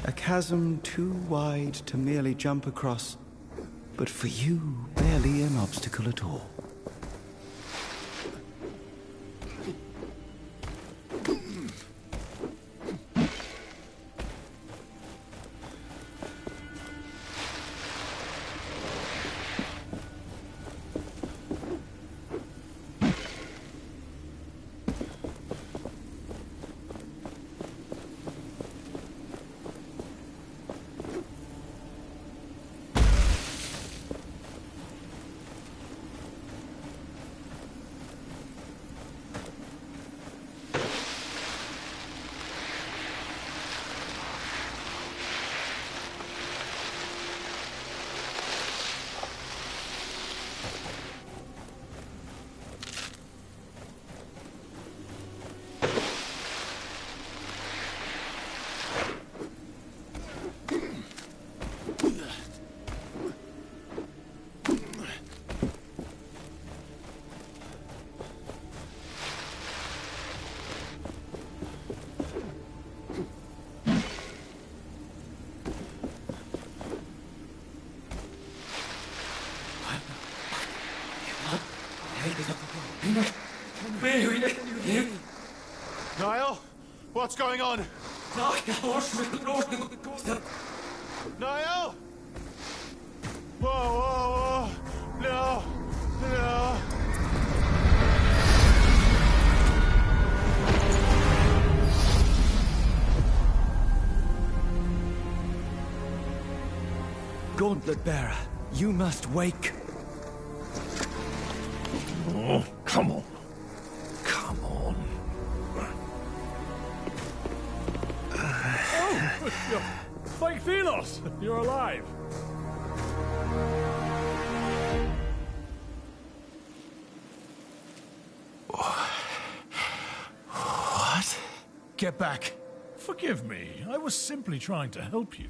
A chasm too wide to merely jump across, but for you, barely an obstacle at all. Niall? What's going on? Niall? Whoa, whoa, whoa. No, no. Gauntlet Bearer, you must wake. Oh, come on. Come on. Fake Thelos! You're alive! What? Get back. Forgive me, I was simply trying to help you.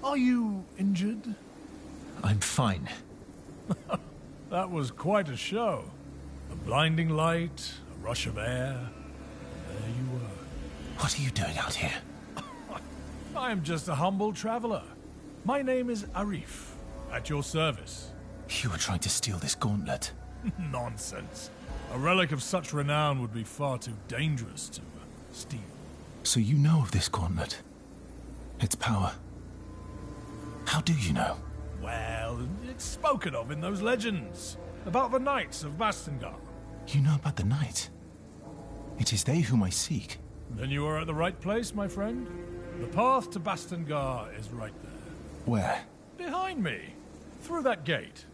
Are you injured? I'm fine. That was quite a show. A blinding light, a rush of air, and there you were. What are you doing out here? I am just a humble traveler. My name is Arif, at your service. You were trying to steal this gauntlet. Nonsense. A relic of such renown would be far too dangerous to steal. So you know of this gauntlet? Its power? How do you know? Well, it's spoken of in those legends about the Knights of Bastengar. You know about the Knight? It is they whom I seek. Then you are at the right place, my friend. The path to Bastengar is right there. Where? Behind me. Through that gate.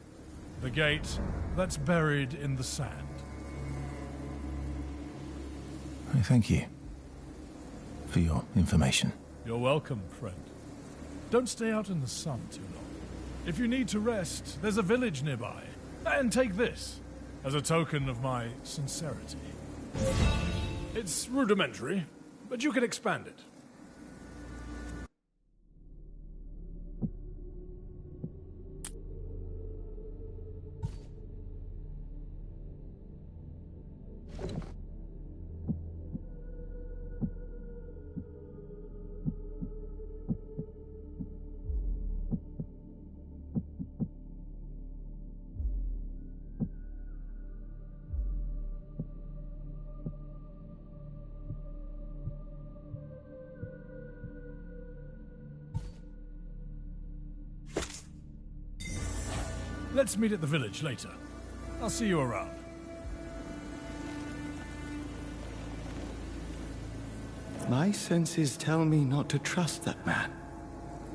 The gate that's buried in the sand. I thank you for your information. You're welcome, friend. Don't stay out in the sun too long. If you need to rest, there's a village nearby. And take this, as a token of my sincerity. It's rudimentary, but you can expand it. Let's meet at the village later. I'll see you around. My senses tell me not to trust that man.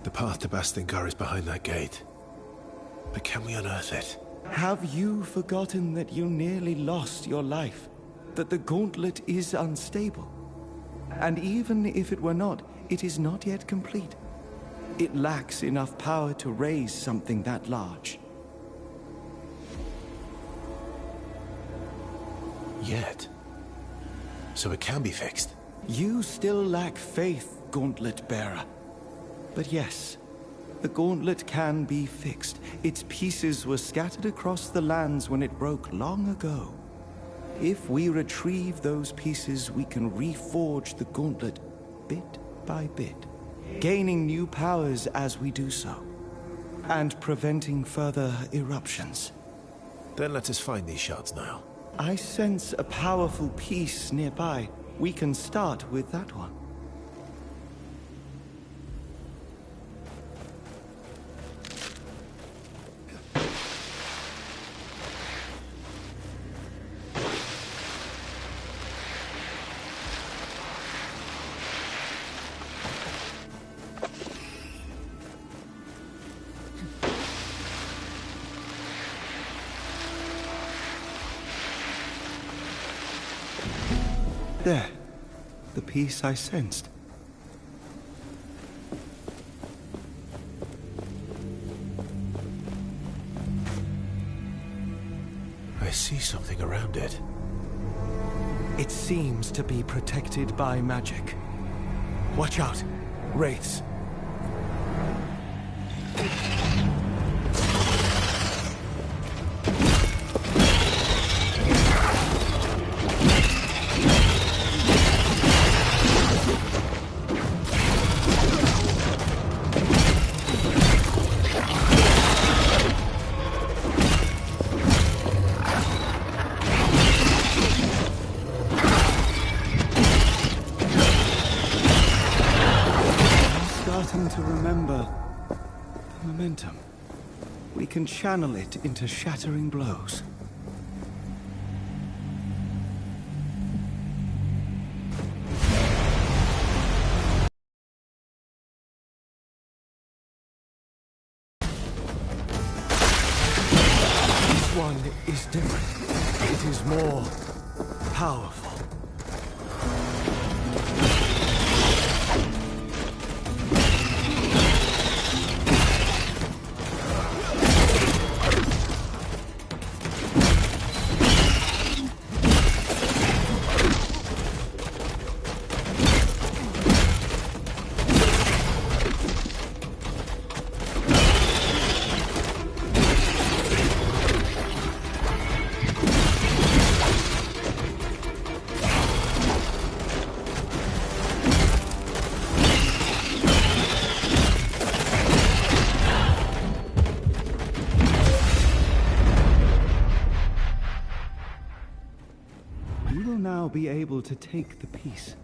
The path to Bastengar is behind that gate. But can we unearth it? Have you forgotten that you nearly lost your life? That the gauntlet is unstable? And even if it were not, it is not yet complete. It lacks enough power to raise something that large. Yet. So it can be fixed. You still lack faith, Gauntlet Bearer. But yes, the gauntlet can be fixed. Its pieces were scattered across the lands when it broke long ago. If we retrieve those pieces, we can reforge the gauntlet bit by bit. gaining new powers as we do so, and preventing further eruptions. Then let us find these shards, Niall. I sense a powerful piece nearby. We can start with that one. There. The piece I sensed. I see something around it. It seems to be protected by magic. Watch out. Wraiths. To remember the momentum. We can channel it into shattering blows. This one is different. It is more powerful. Be able to take the piece.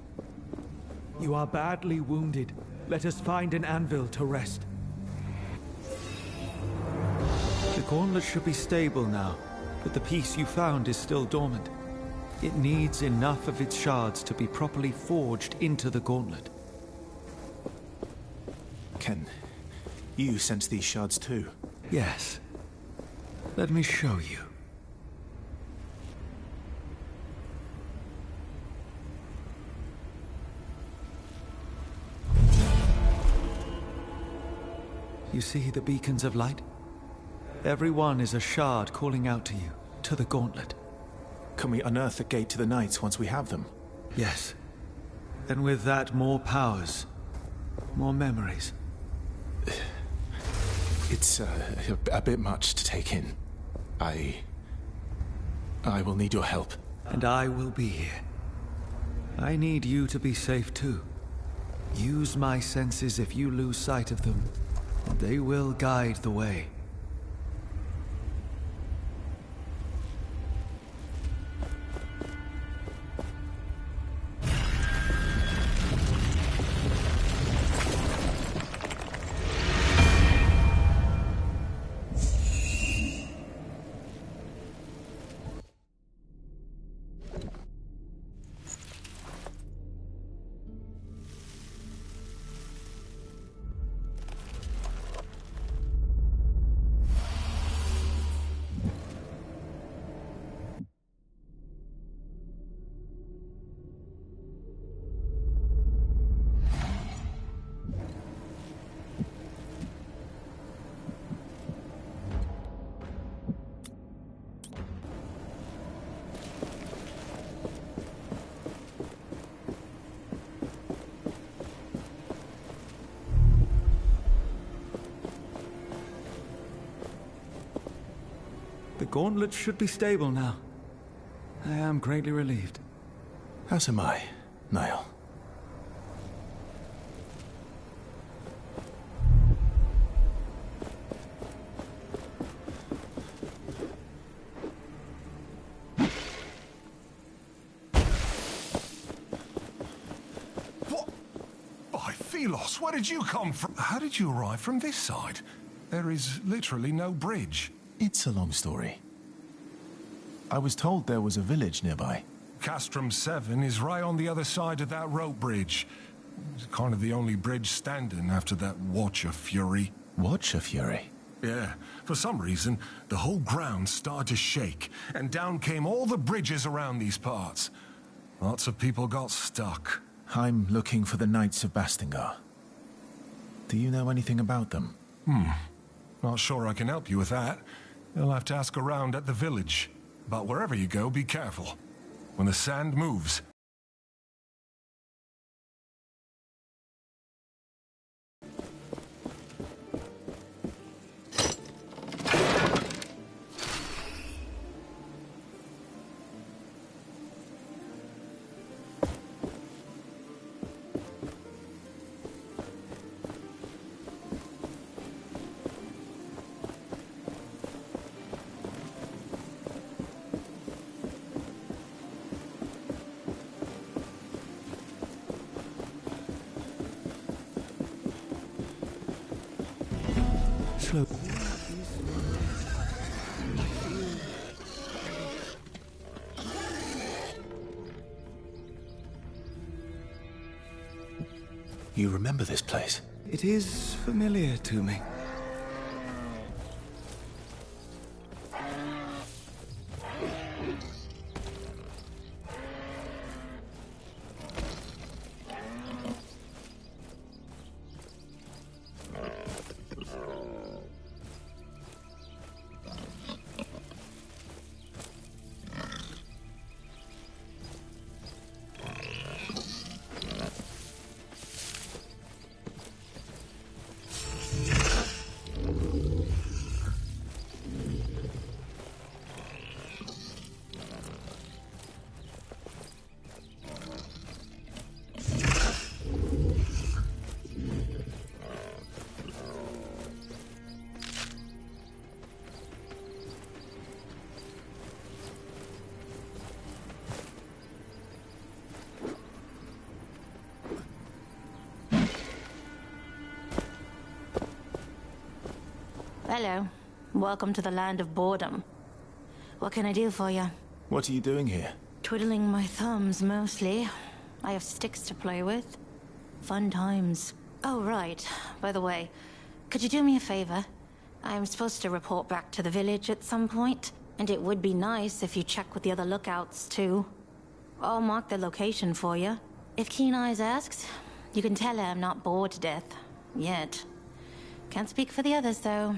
You are badly wounded. Let us find an anvil to rest. The gauntlet should be stable now, but the piece you found is still dormant. It needs enough of its shards to be properly forged into the gauntlet. Can you sense these shards too? Yes. Let me show you. You see the beacons of light? Every one is a shard calling out to you, to the gauntlet. Can we unearth the gate to the Knights once we have them? Yes. And with that, more powers. More memories. It's a bit much to take in. I will need your help. And I will be here. I need you to be safe too. Use my senses if you lose sight of them. They will guide the way. The gauntlet should be stable now. I am greatly relieved. As am I, Niall. Philos, where did you come from? How did you arrive from this side? There is literally no bridge. It's a long story. I was told there was a village nearby. Castrum 7 is right on the other side of that rope bridge. It's kind of the only bridge standing after that Watcher Fury. Watcher Fury? Yeah, for some reason, the whole ground started to shake, and down came all the bridges around these parts. Lots of people got stuck. I'm looking for the Knights of Bastingar. Do you know anything about them? Not sure I can help you with that. You'll have to ask around at the village. But wherever you go, be careful. When the sand moves... Slow. You remember this place? It is familiar to me. Hello. Welcome to the land of boredom. What can I do for you? What are you doing here? Twiddling my thumbs, mostly. I have sticks to play with. Fun times. Oh, right. By the way, could you do me a favor? I'm supposed to report back to the village at some point, and it would be nice if you check with the other lookouts, too. I'll mark the location for you. If Keen Eyes asks, you can tell her I'm not bored to death. Yet. Can't speak for the others, though.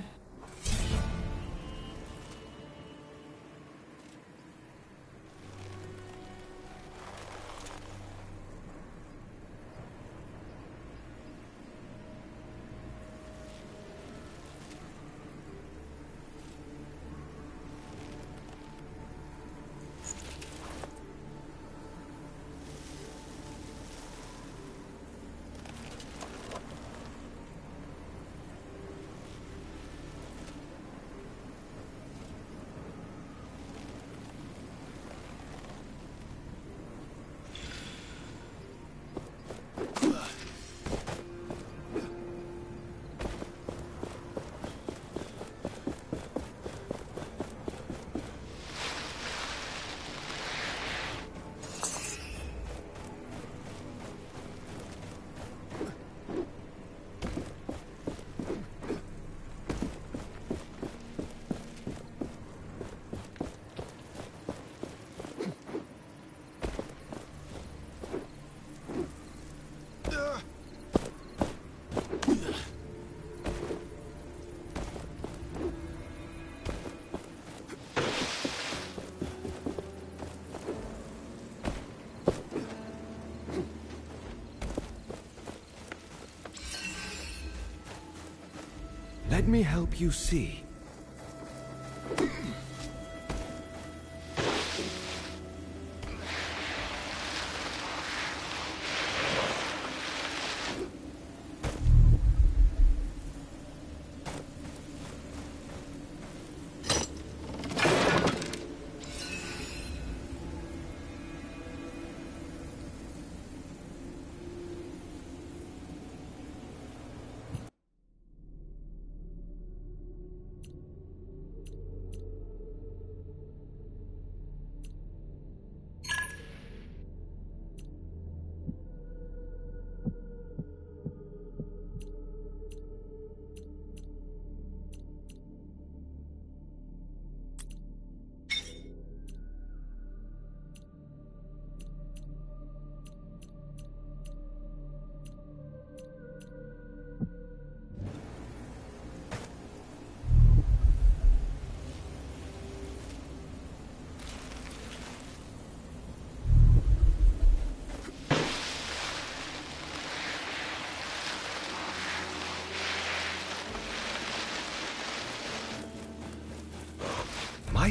Let me help you see.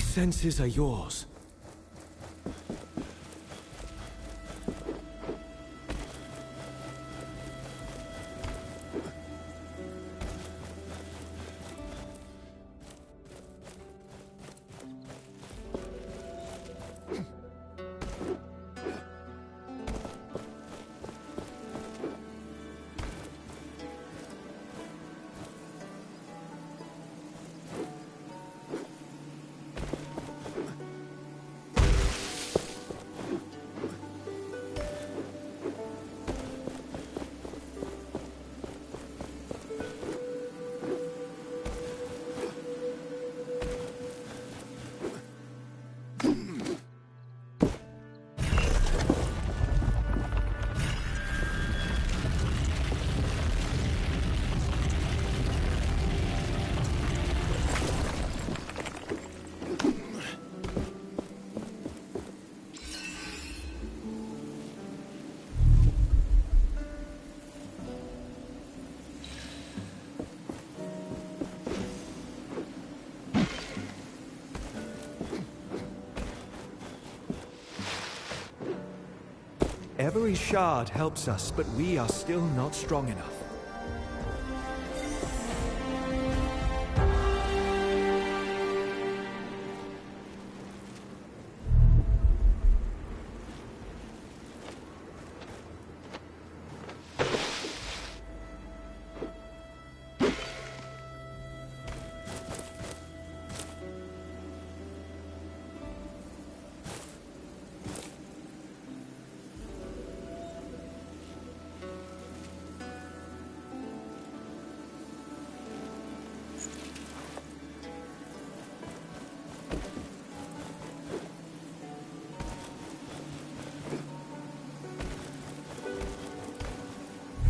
senses are yours. Every shard helps us, but we are still not strong enough.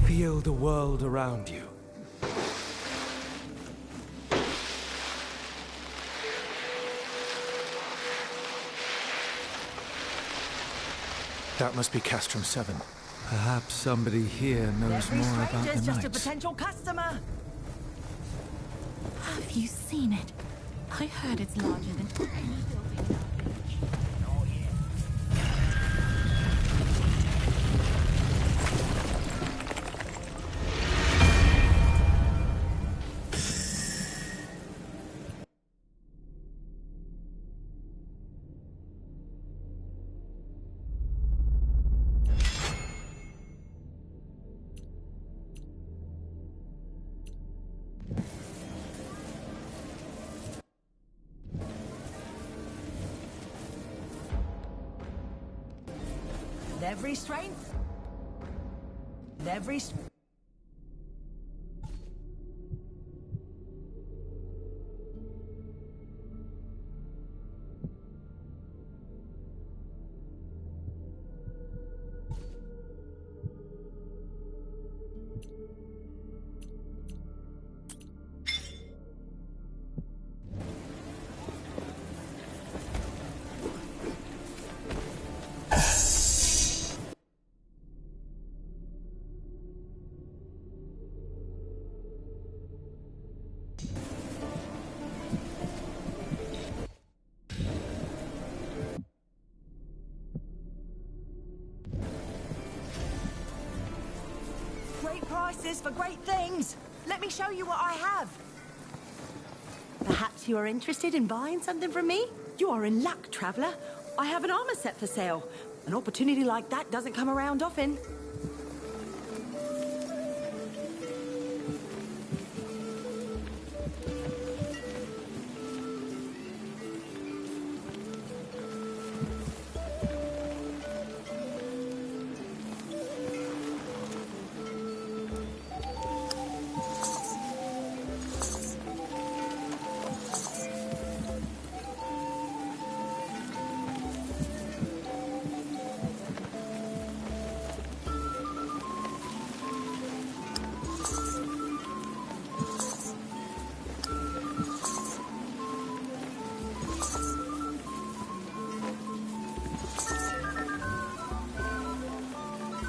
Feel the world around you. That must be Castrum 7. Perhaps somebody here knows Every more about stranger's the just a knights. potential customer. Have you seen it? I heard it's larger than any building. Every strength. Every. Great prices for great things. Let me show you what I have. Perhaps you are interested in buying something from me? You are in luck, traveler. I have an armor set for sale. An opportunity like that doesn't come around often.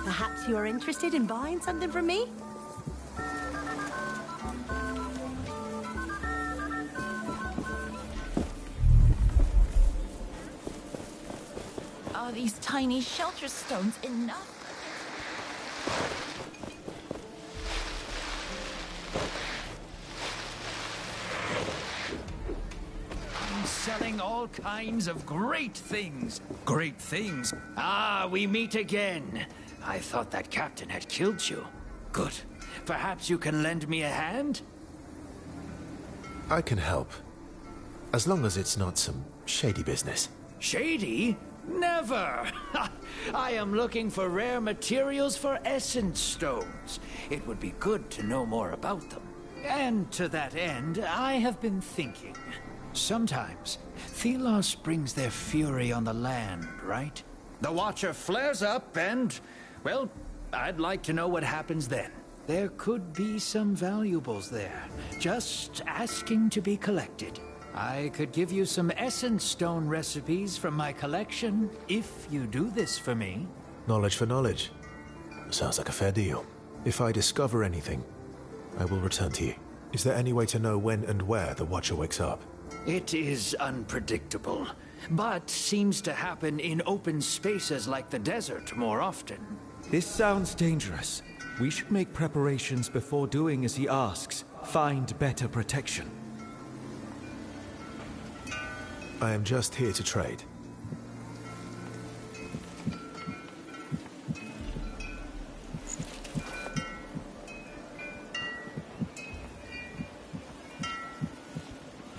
Perhaps you are interested in buying something from me? Are these tiny shelter stones enough? I'm selling all kinds of great things. Great things? Ah, we meet again. I thought that captain had killed you. Good. Perhaps you can lend me a hand? I can help. As long as it's not some shady business. Shady? Never! I am looking for rare materials for essence stones. It would be good to know more about them. And to that end, I have been thinking. Sometimes, Thelos brings their fury on the land, right? The Watcher flares up and, well, I'd like to know what happens then. There could be some valuables there, just asking to be collected. I could give you some essence stone recipes from my collection, if you do this for me. Knowledge for knowledge. Sounds like a fair deal. If I discover anything, I will return to you. Is there any way to know when and where the Watcher wakes up? It is unpredictable, but seems to happen in open spaces like the desert more often. This sounds dangerous. We should make preparations before doing as he asks. Find better protection. I am just here to trade.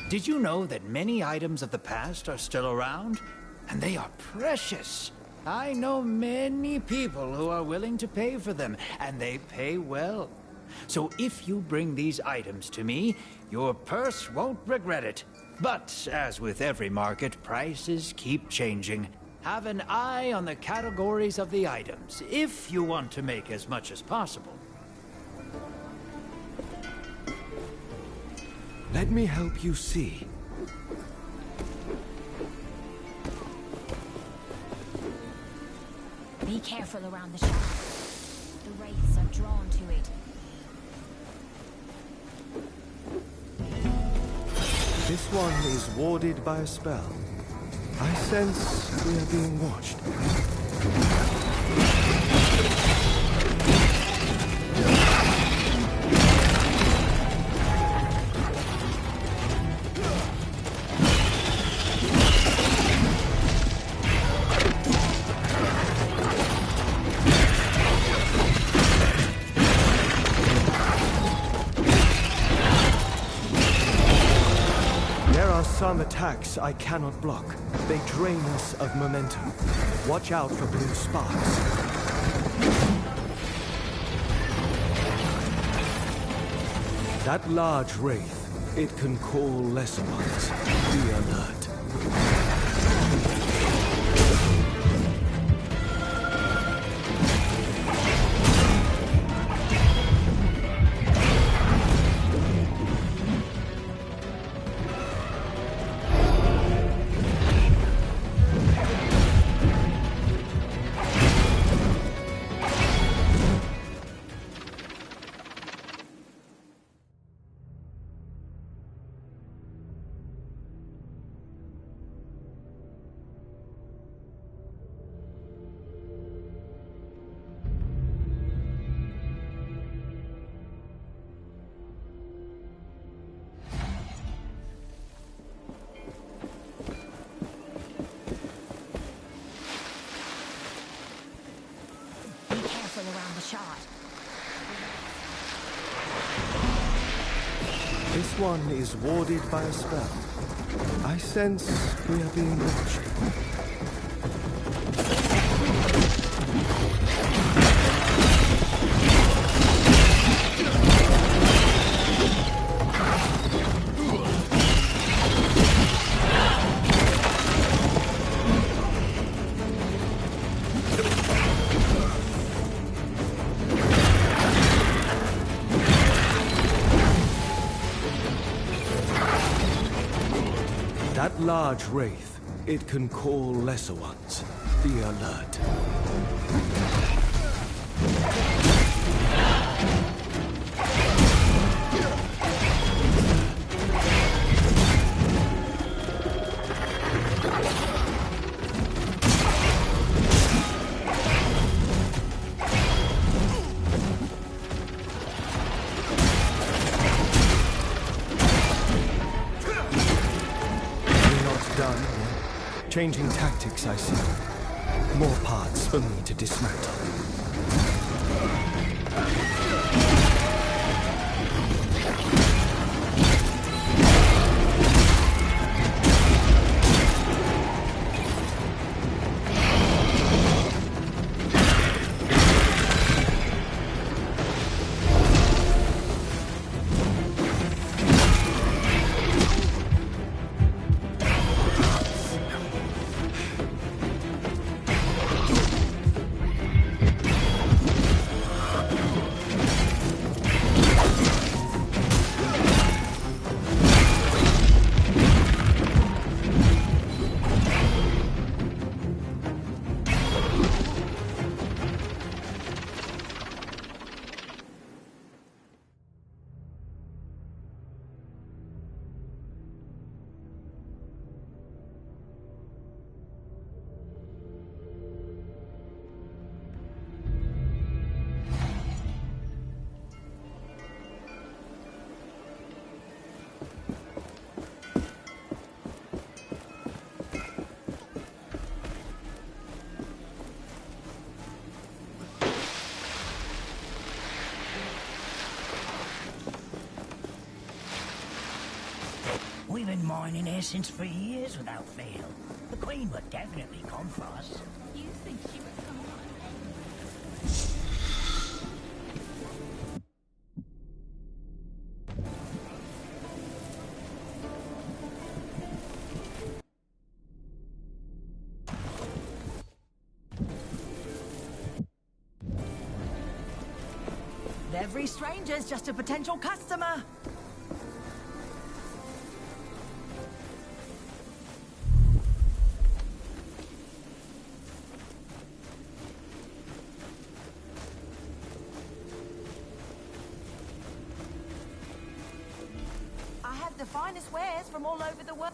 Did you know that many items of the past are still around? And they are precious. I know many people who are willing to pay for them, and they pay well. So if you bring these items to me, your purse won't regret it. But as with every market, prices keep changing. Have an eye on the categories of the items, if you want to make as much as possible. Let me help you see. Be careful around the shop. The wraiths are drawn to it. This one is warded by a spell. I sense we are being watched. Some attacks I cannot block. They drain us of momentum. Watch out for blue sparks. That large wraith, it can call lesser ones. Be alert. Around the shot. This one is warded by a spell. I sense we are being watched. That large wraith, it can call lesser ones. Be alert. Changing tactics, I see. More parts for me to dismantle. We've been mining essence for years without fail. The Queen would definitely come for us. You think she would come on? Every stranger's just a potential customer. I have the finest wares from all over the world.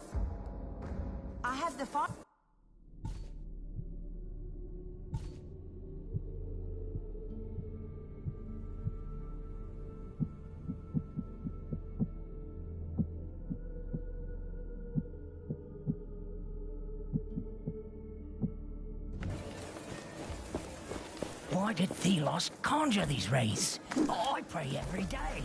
I have the Why did Thelos conjure these wraiths? I pray every day.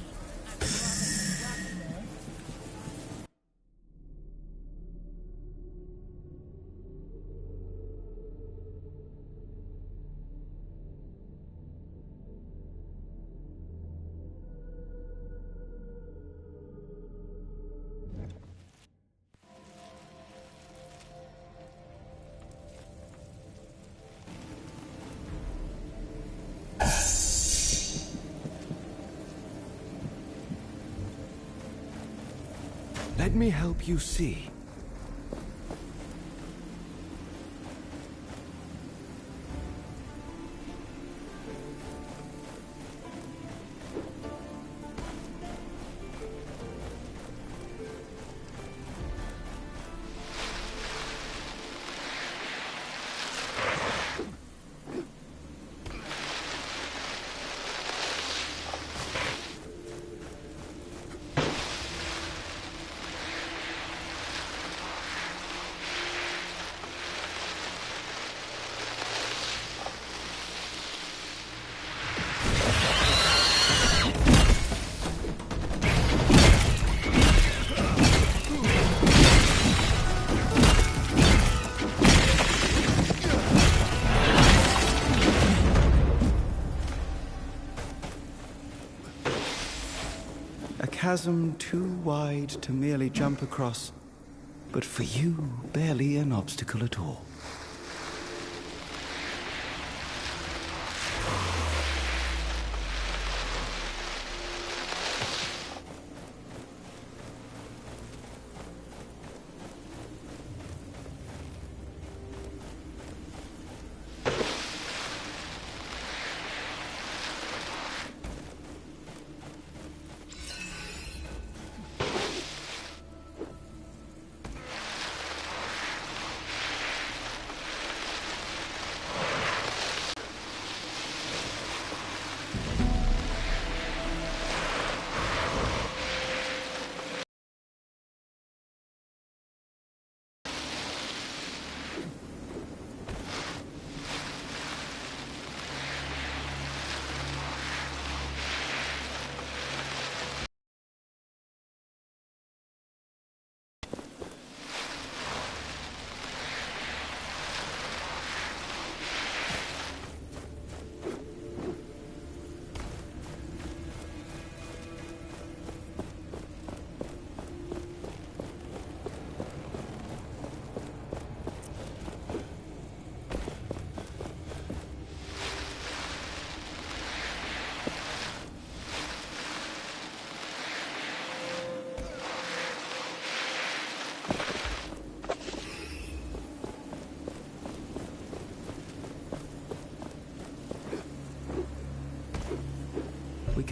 Let me help you see. A chasm too wide to merely jump across, but for you, barely an obstacle at all.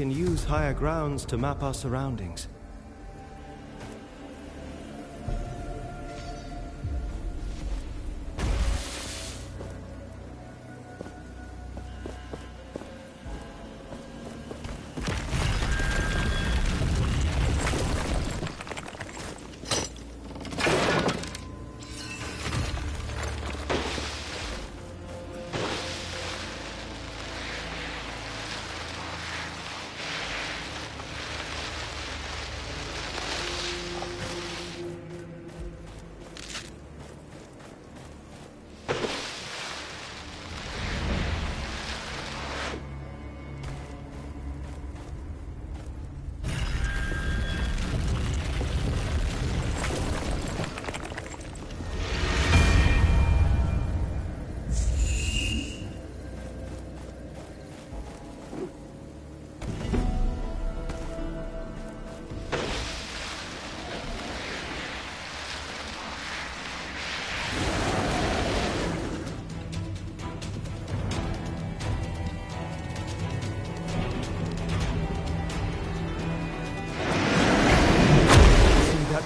can use higher grounds to map our surroundings.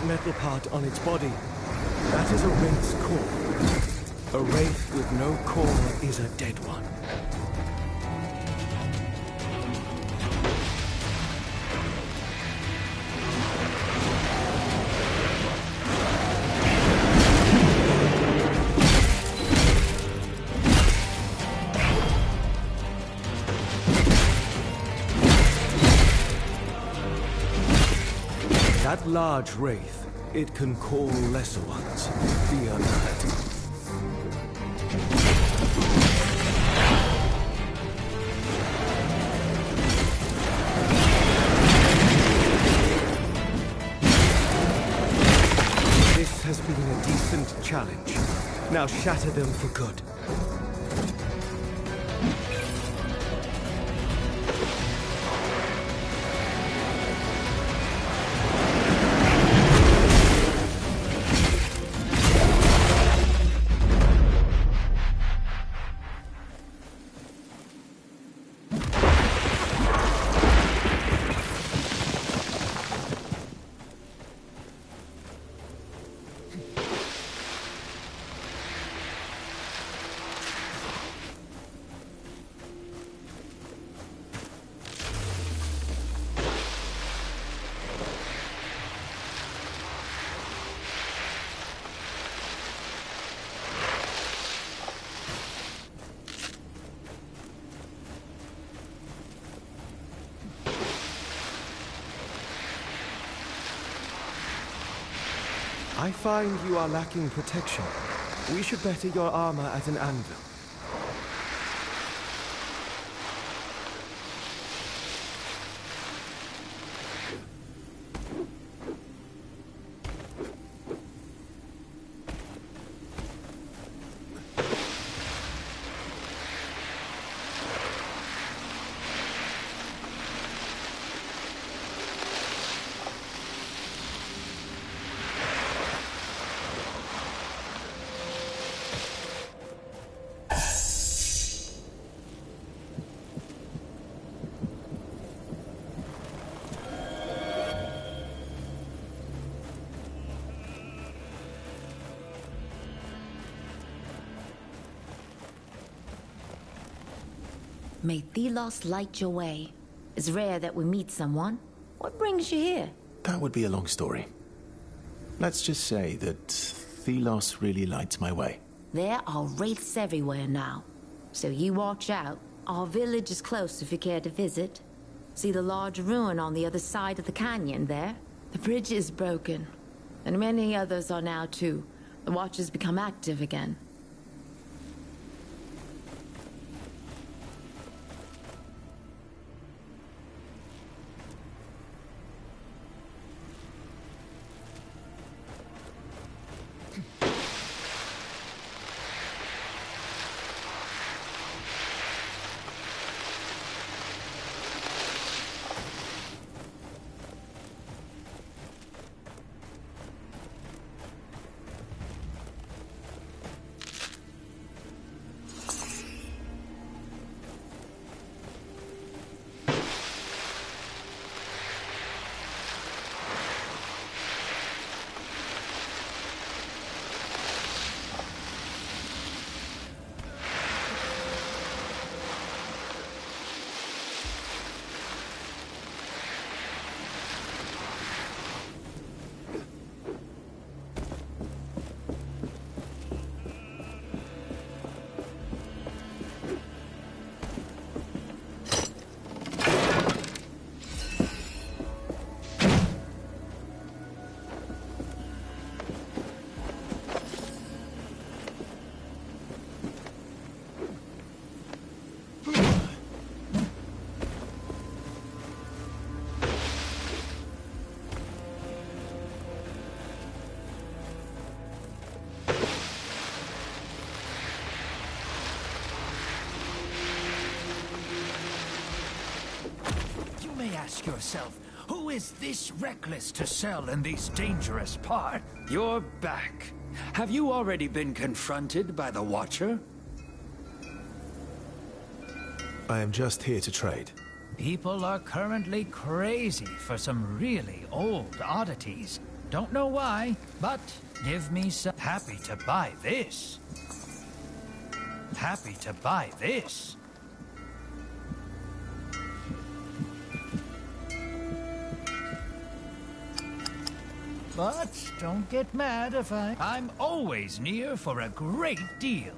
Metal part on its body. That is a wraith's core. A wraith with no core is a dead one. That large wraith, it can call lesser ones. Fear not. This has been a decent challenge. Now shatter them for good. I find you are lacking protection. We should better your armor at an anvil. May Thelos light your way. It's rare that we meet someone. What brings you here? That would be a long story. Let's just say that Thelos really lights my way. There are wraiths everywhere now. So you watch out. Our village is close if you care to visit. See the large ruin on the other side of the canyon there? The bridge is broken. And many others are now too. The Watchers become active again. ask yourself, who is this reckless to sell in these dangerous parts? You're back. Have you already been confronted by the Watcher? I am just here to trade. People are currently crazy for some really old oddities. Don't know why, but give me some... Happy to buy this. Happy to buy this. But don't get mad if I'm always near for a great deal.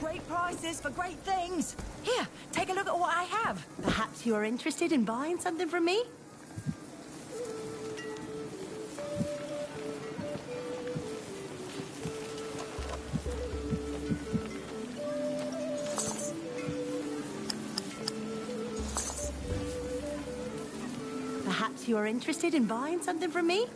Great prices for great things. Here, take a look at what I have. Perhaps you're interested in buying something from me? Perhaps you're interested in buying something from me?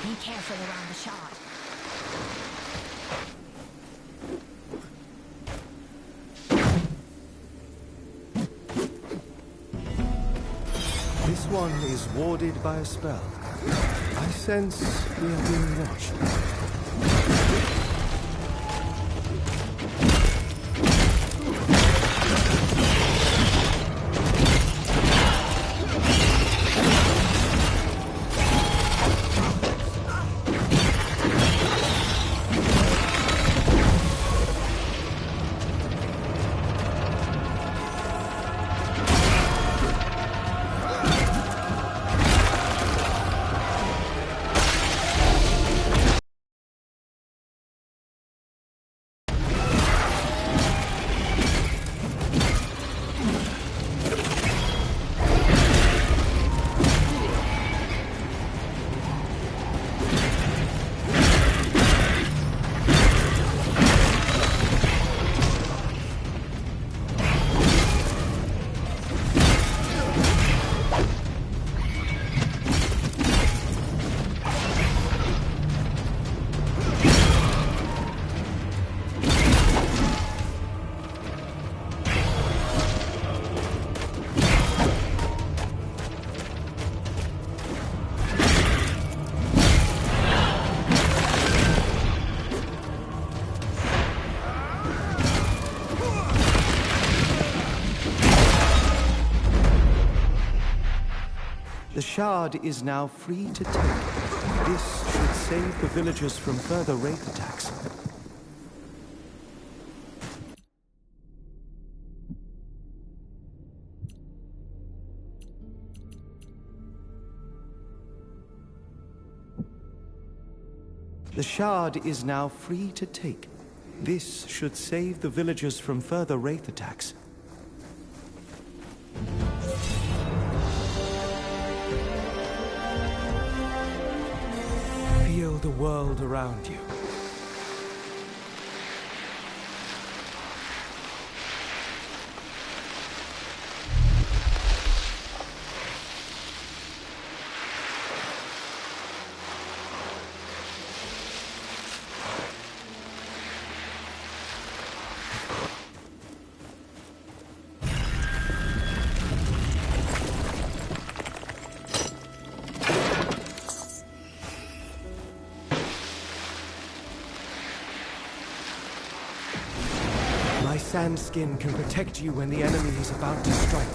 Be careful around the shard. This one is warded by a spell. I sense we are being watched. The shard is now free to take. This should save the villagers from further wraith attacks. The shard is now free to take. This should save the villagers from further wraith attacks. Feel the world around you. My sand skin can protect you when the enemy is about to strike.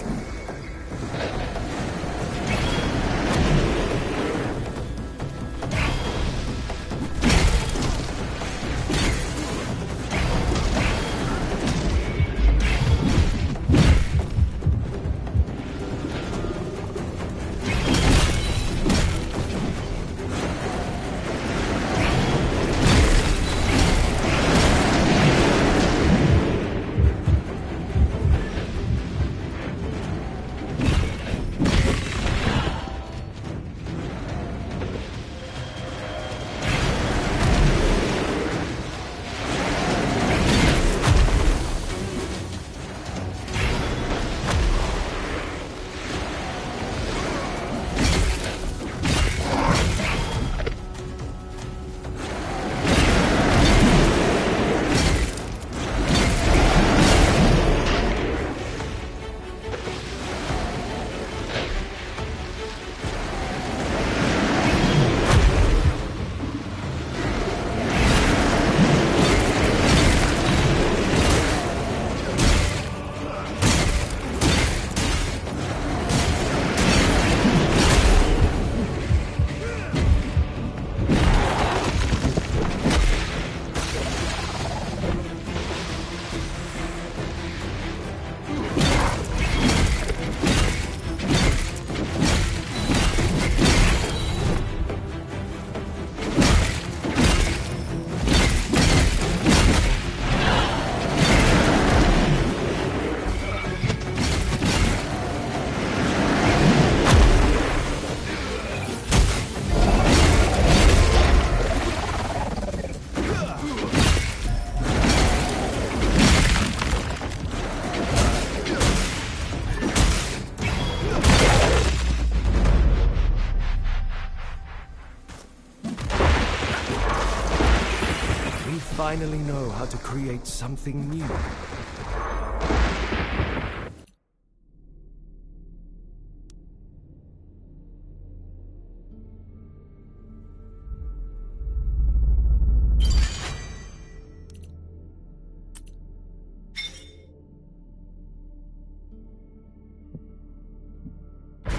Finally know how to create something new.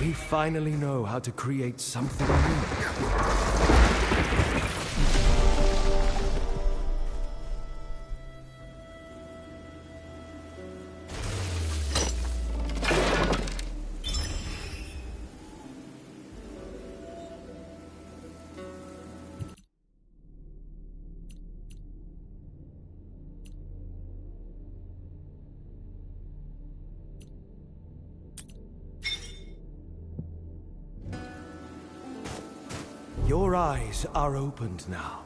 We finally know how to create something new. Your eyes are opened now.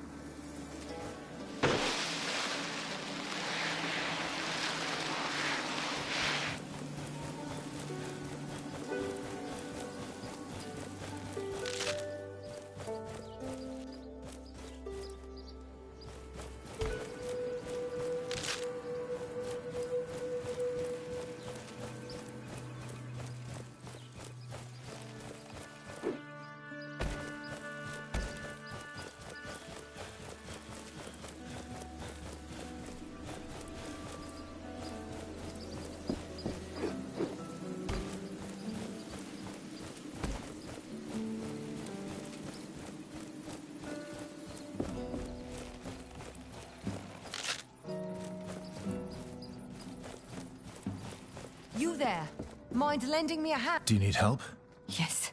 You there? Mind lending me a hand? Do you need help? Yes.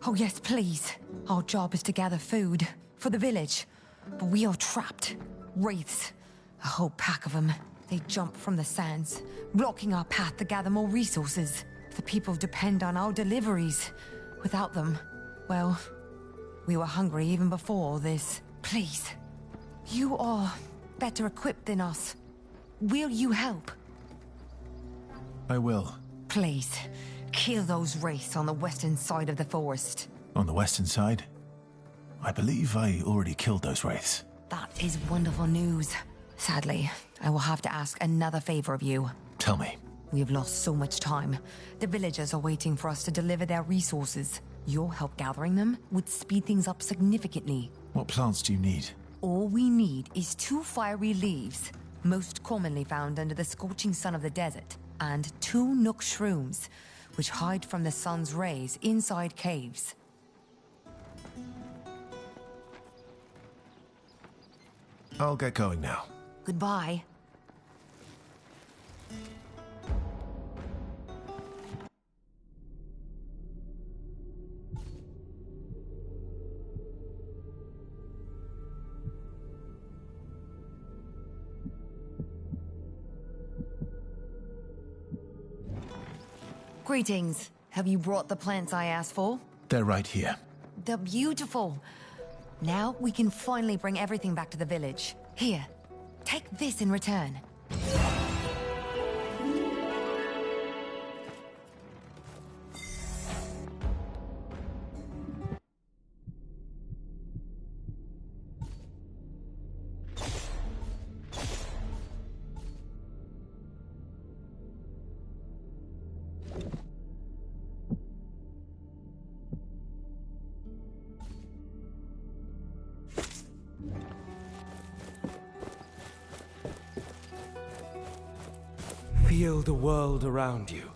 Oh yes, please. Our job is to gather food for the village. But we are trapped. Wraiths. A whole pack of them. They jump from the sands, blocking our path to gather more resources. The people depend on our deliveries. Without them, well, we were hungry even before all this. Please. You are better equipped than us. Will you help? I will. Please, kill those wraiths on the western side of the forest. On the western side? I believe I already killed those wraiths. That is wonderful news. Sadly, I will have to ask another favor of you. Tell me. We have lost so much time. The villagers are waiting for us to deliver their resources. Your help gathering them would speed things up significantly. What plants do you need? All we need is 2 fiery leaves, most commonly found under the scorching sun of the desert, and 2 nook shrooms, which hide from the sun's rays inside caves. I'll get going now. Goodbye. Greetings. Have you brought the plants I asked for? They're right here. They're beautiful. Now we can finally bring everything back to the village. Here, take this in return. Feel the world around you.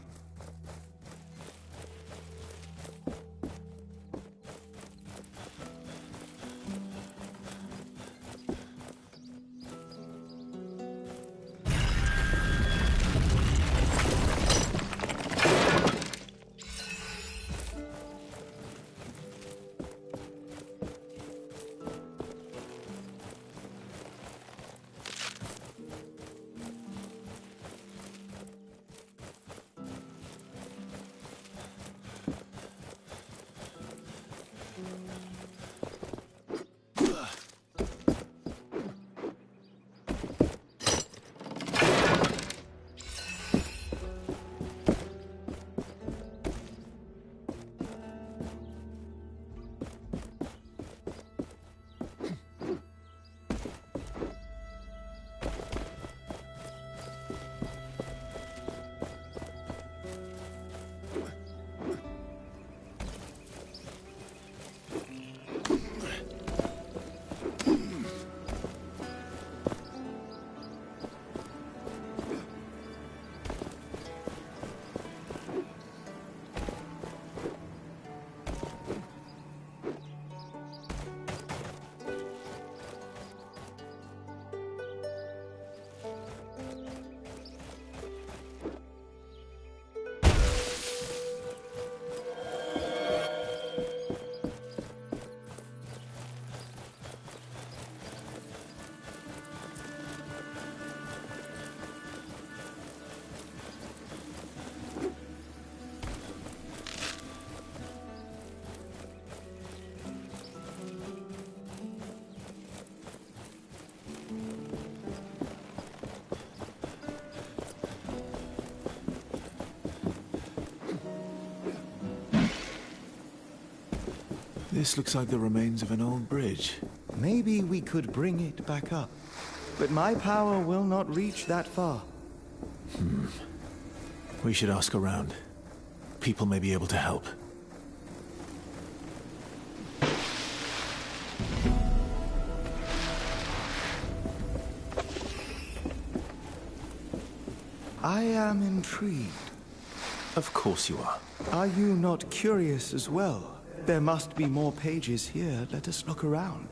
This looks like the remains of an old bridge. Maybe we could bring it back up. But my power will not reach that far. We should ask around. People may be able to help. I am intrigued. Of course you are. Are you not curious as well? There must be more pages here. Let us look around.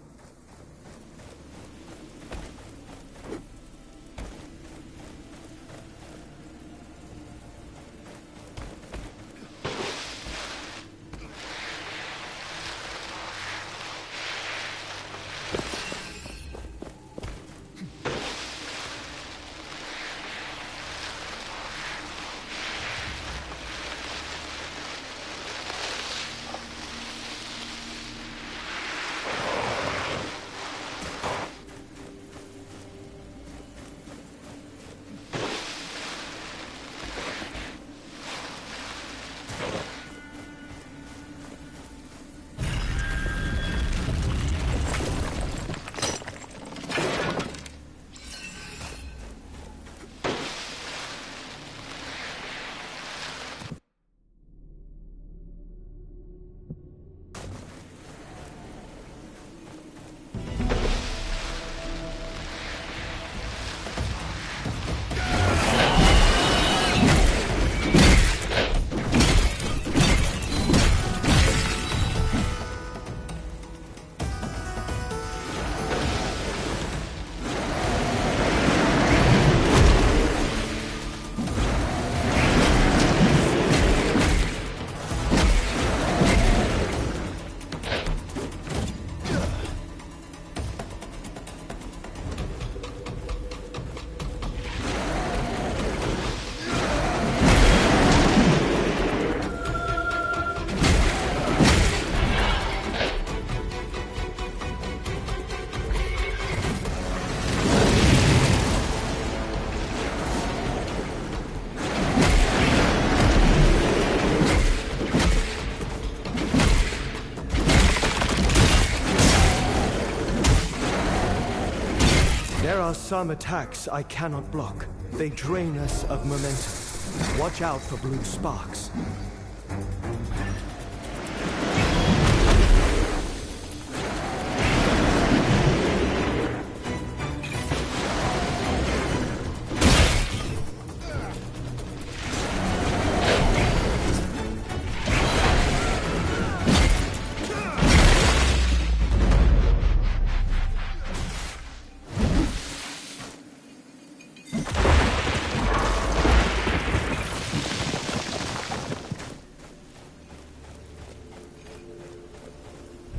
are some attacks I cannot block. They drain us of momentum. Watch out for blue sparks.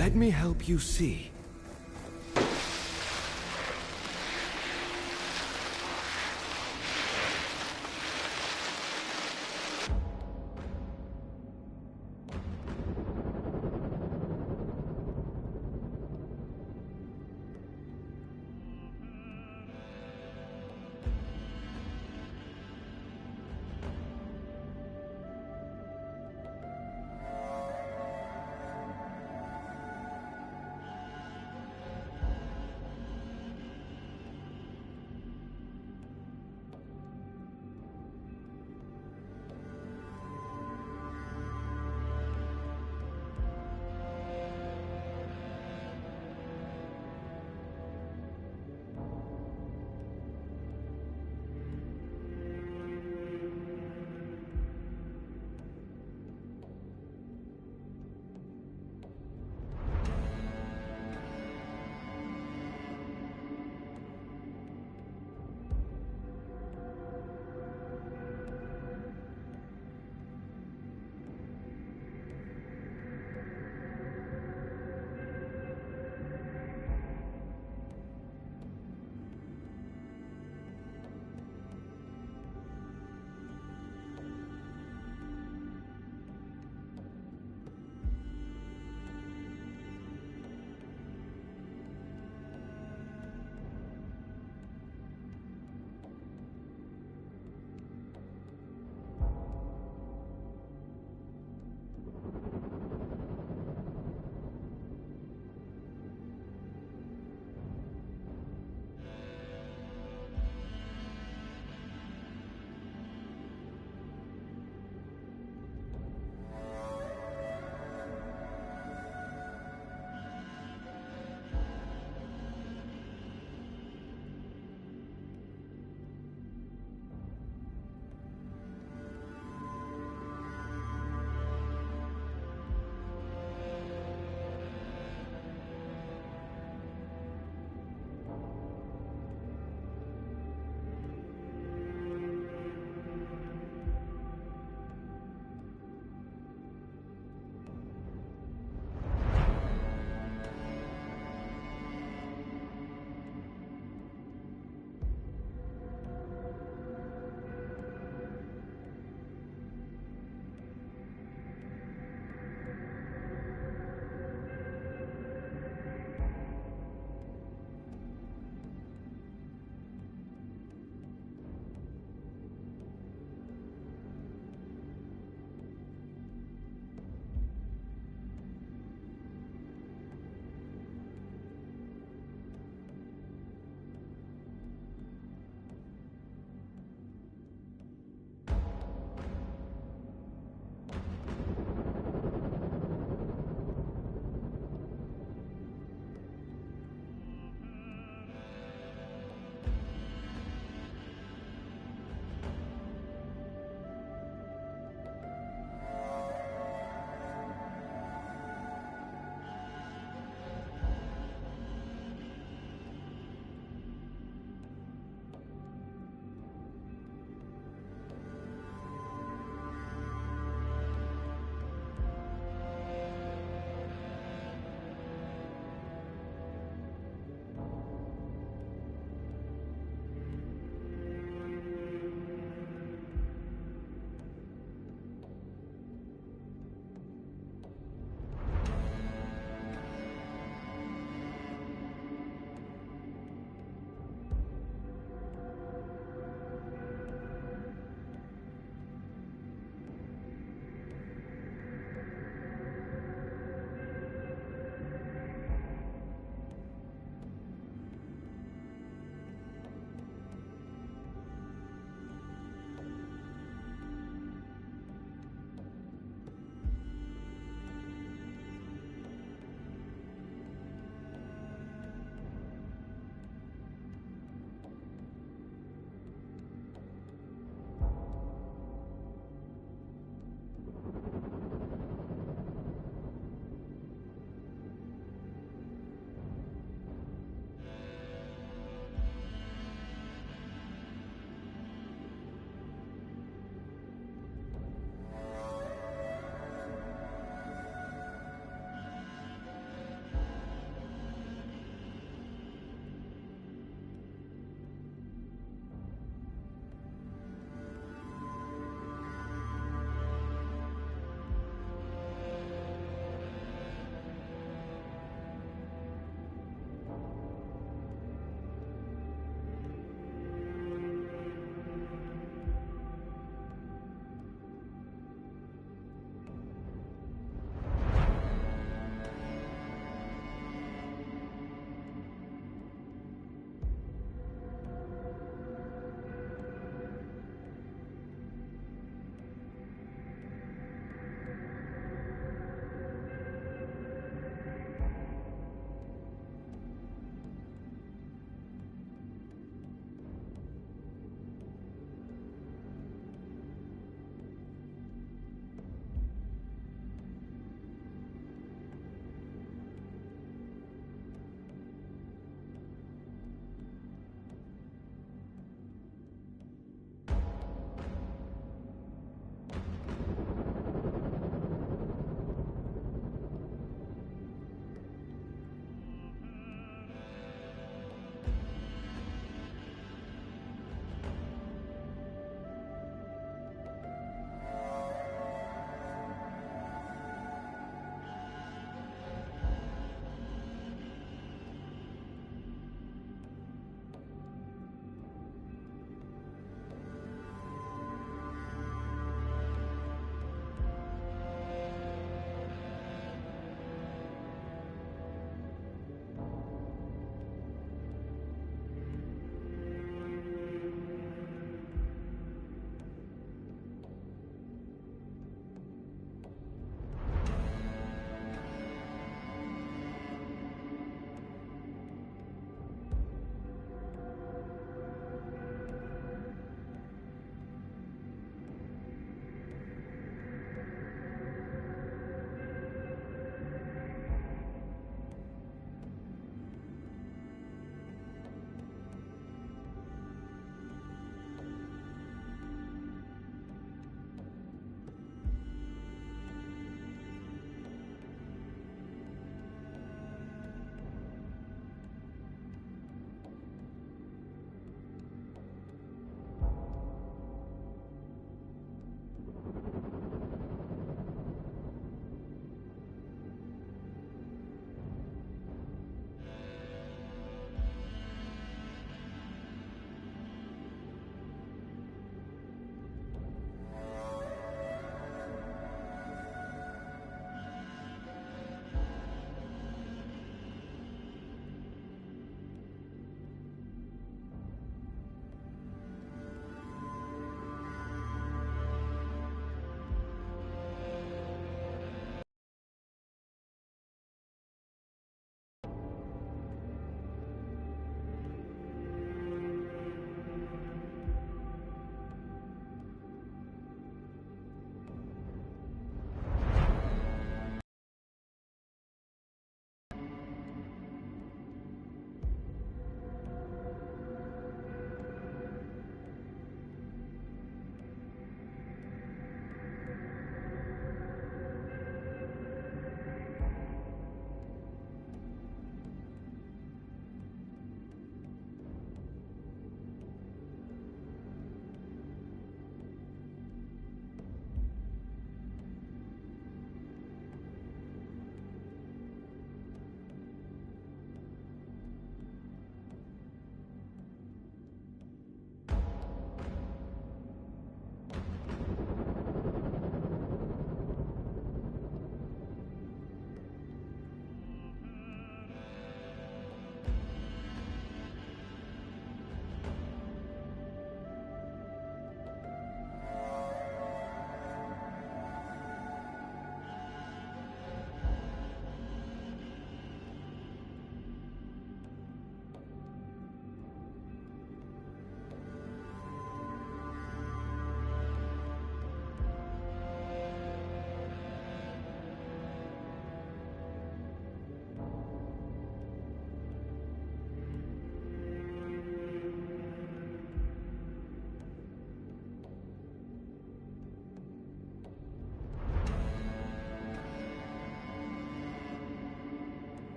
Let me help you see.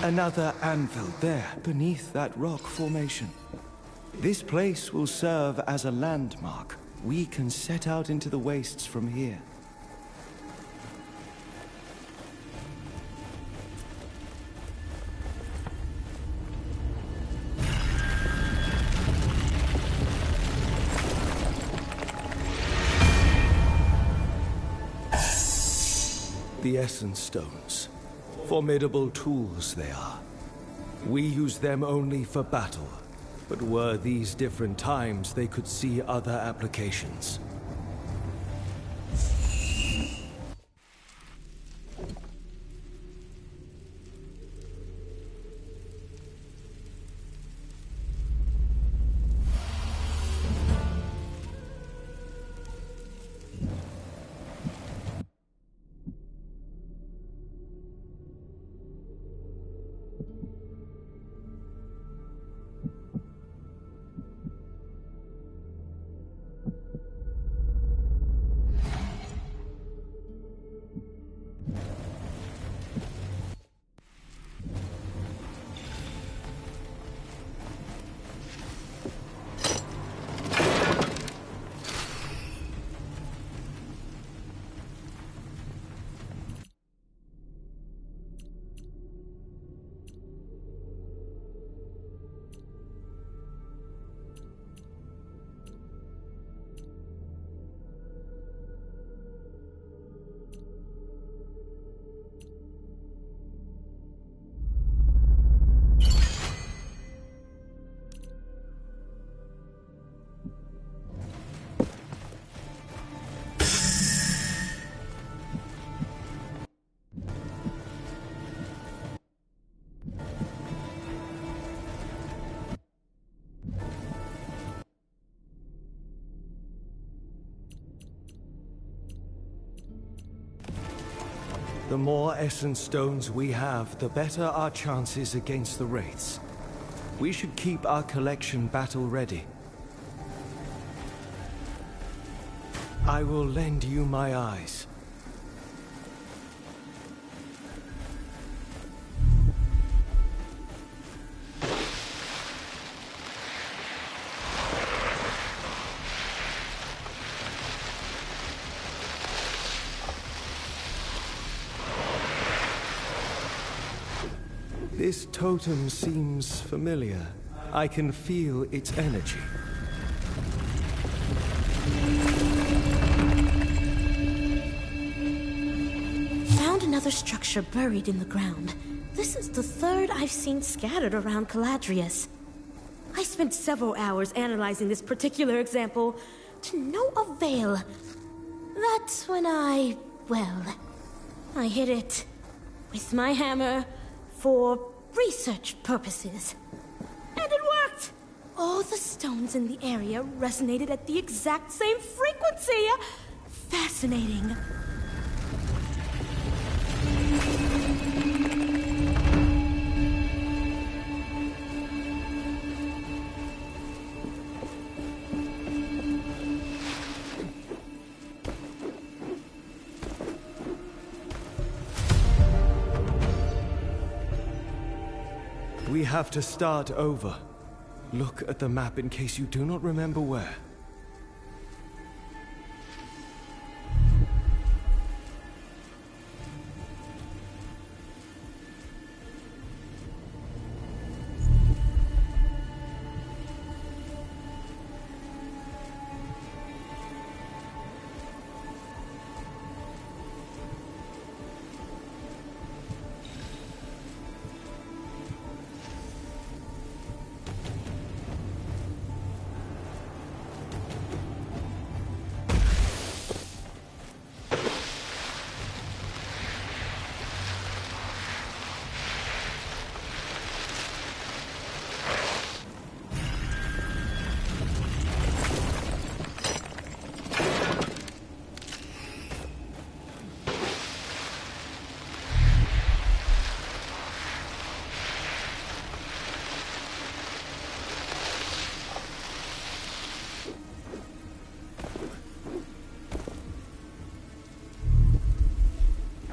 Another anvil there, beneath that rock formation. This place will serve as a landmark. We can set out into the wastes from here. The Essence Stones. Formidable tools they are. We use them only for battle. But were these different times, they could see other applications. The more Essence Stones we have, the better our chances against the Wraiths. We should keep our collection battle ready. I will lend you my eyes. This totem seems familiar. I can feel its energy. Found another structure buried in the ground. This is the third I've seen scattered around Caladrius. I spent several hours analyzing this particular example, to no avail. That's when I hit it with my hammer for research purposes. And it worked! All the stones in the area resonated at the exact same frequency! Fascinating. We have to start over. Look at the map in case you do not remember where.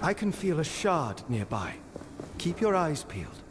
I can feel a shard nearby. Keep your eyes peeled.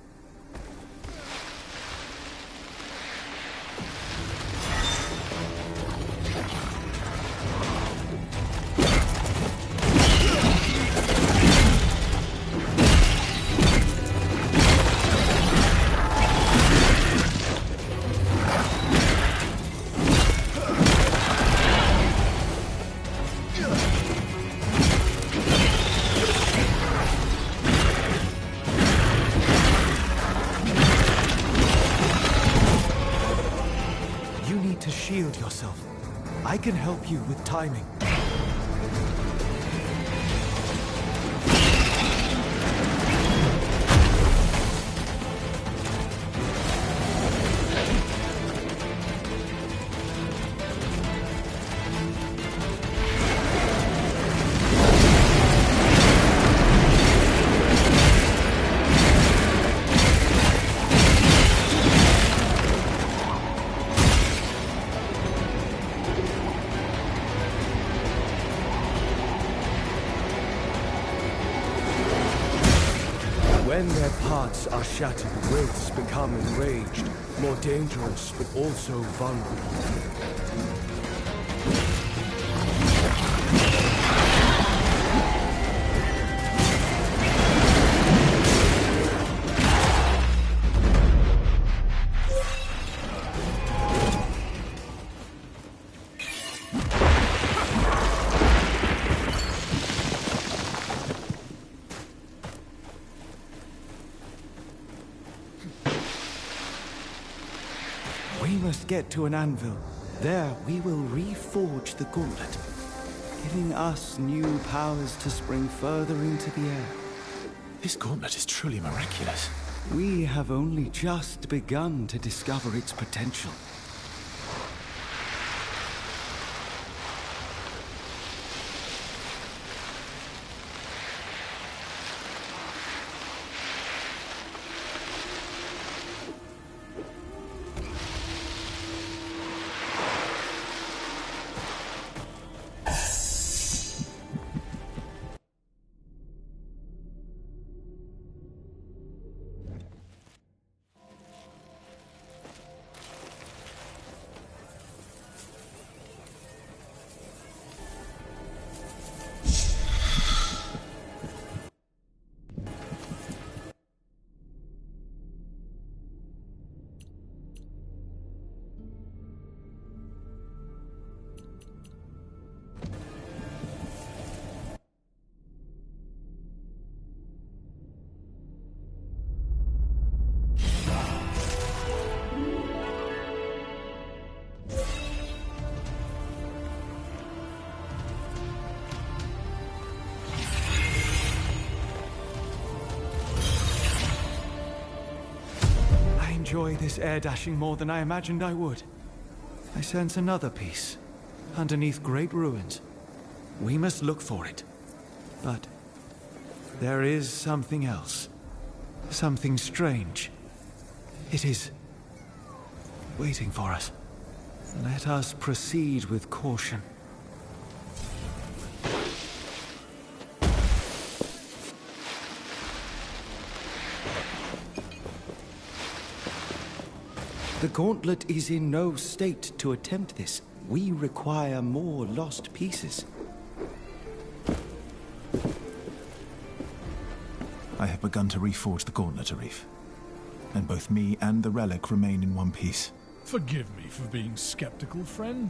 I can help you with timing. When their parts are shattered, wraiths become enraged, more dangerous but also vulnerable. We must get to an anvil. There, we will reforge the gauntlet, giving us new powers to spring further into the air. This gauntlet is truly miraculous. We have only just begun to discover its potential. I enjoy this air dashing more than I imagined I would. I sense another piece, underneath great ruins. We must look for it. But there is something else. Something strange. It is waiting for us. Let us proceed with caution. The gauntlet is in no state to attempt this. We require more lost pieces. I have begun to reforge the gauntlet, Arif. And both me and the relic remain in one piece. Forgive me for being skeptical, friend,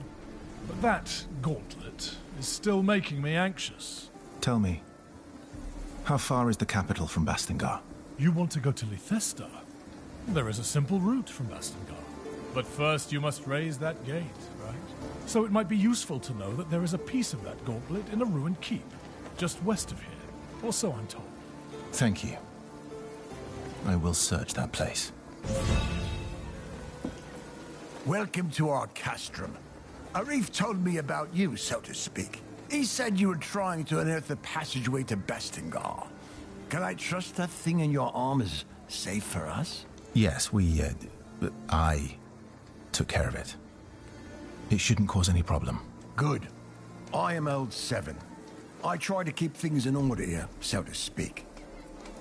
but that gauntlet is still making me anxious. Tell me, how far is the capital from Bastingar? You want to go to Lythesta? There is a simple route from Bastingar. But first you must raise that gate, right? So it might be useful to know that there is a piece of that gauntlet in a ruined keep, just west of here, or so I'm told. Thank you. I will search that place. Welcome to our castrum. Arif told me about you, so to speak. He said you were trying to unearth the passageway to Bastingar. Can I trust that thing in your arm is safe for us? Yes, I took care of it. It shouldn't cause any problem. Good. I am Old Seven. I try to keep things in order here, so to speak.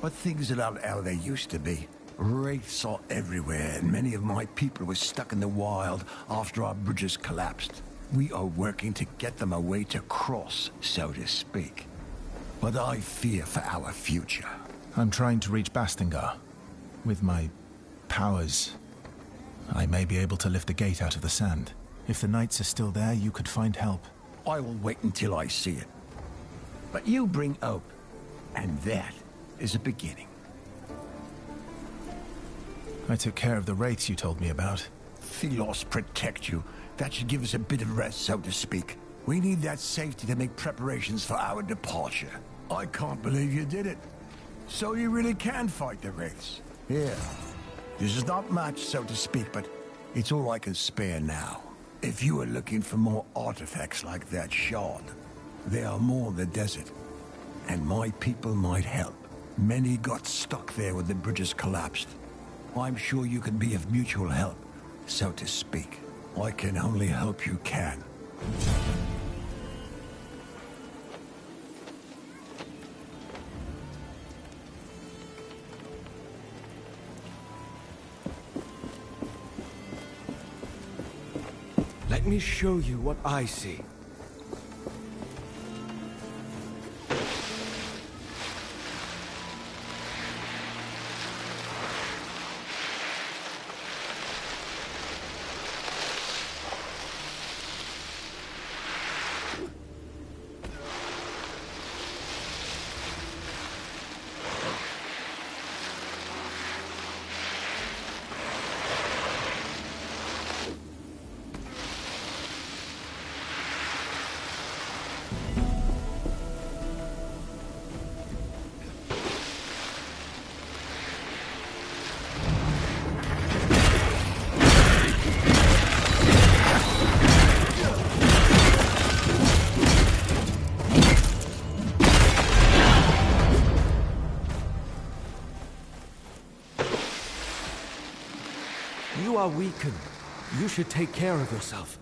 But things are not how they used to be. Wraiths are everywhere, and many of my people were stuck in the wild after our bridges collapsed. We are working to get them a way to cross, so to speak. But I fear for our future. I'm trying to reach Bastingar. With my powers, I may be able to lift a gate out of the sand. If the knights are still there, you could find help. I will wait until I see it. But you bring hope, and that is a beginning. I took care of the wraiths you told me about. Thelos protect you, That should give us a bit of rest, so to speak. We need that safety to make preparations for our departure. I can't believe you did it. So you really can fight the Wraiths? Here. This is not much, so to speak, but it's all I can spare now. If you are looking for more artifacts like that shard, there are more in the desert. And my people might help. Many got stuck there when the bridges collapsed. I'm sure you can be of mutual help, so to speak. I can only hope you can. Let me show you what I see. You are weakened. You should take care of yourself.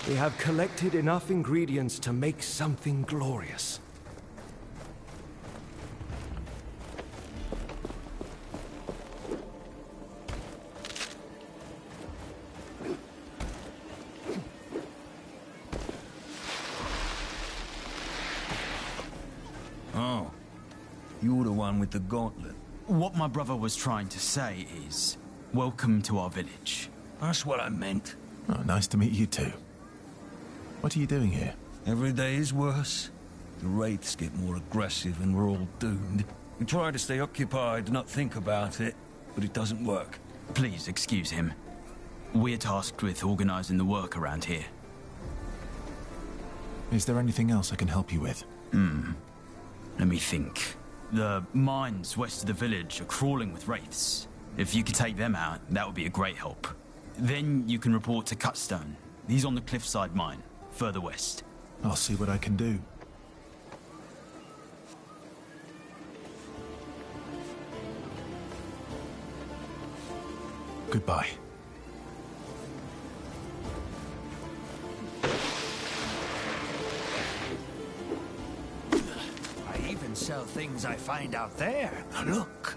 We have collected enough ingredients to make something glorious. Oh, you're the one with the gauntlet. What my brother was trying to say is, welcome to our village. That's what I meant. Oh, nice to meet you too. What are you doing here? Every day is worse. The Wraiths get more aggressive and we're all doomed. We try to stay occupied, not think about it, but it doesn't work. Please excuse him. We're tasked with organizing the work around here. Is there anything else I can help you with? Let me think. The mines west of the village are crawling with Wraiths. If you could take them out, that would be a great help. Then you can report to Cutstone. He's on the cliffside mine, further west. I'll see what I can do. Goodbye. I even sell things I find out there. Look,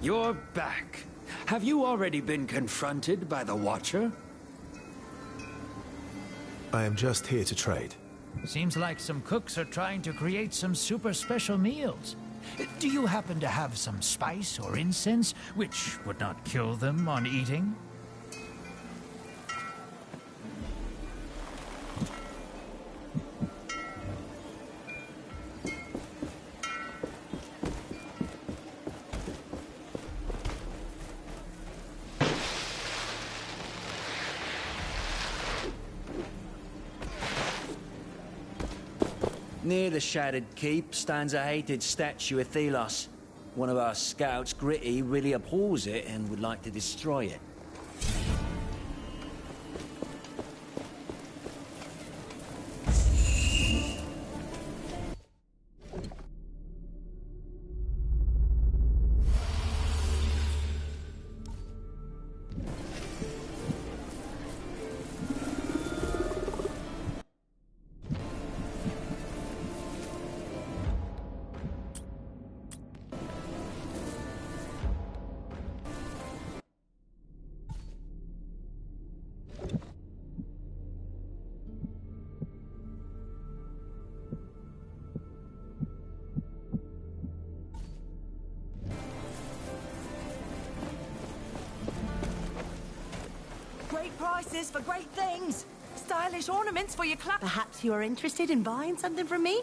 you're back. Have you already been confronted by the Watcher? I am just here to trade. Seems like some cooks are trying to create some super special meals. Do you happen to have some spice or incense which would not kill them on eating? Near the Shattered Keep stands a hated statue of Thelos. One of our scouts, Gritty, really abhors it and would like to destroy it. prices for great things. Stylish ornaments for your Perhaps you are interested in buying something from me?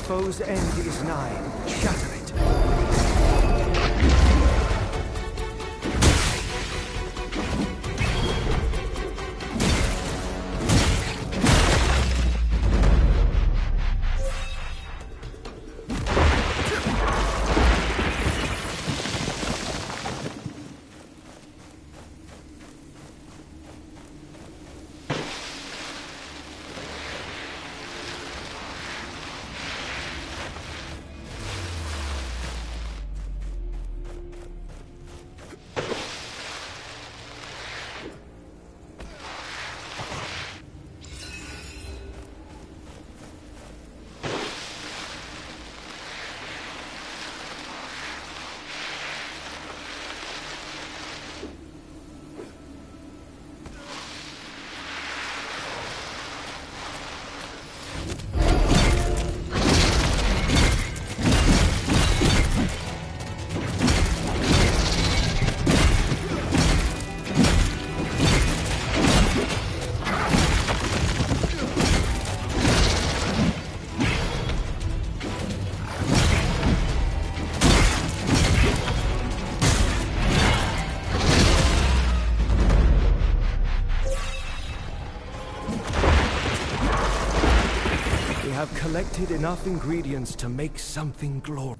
Foe's end is nigh. Shatter it. Have collected enough ingredients to make something glorious.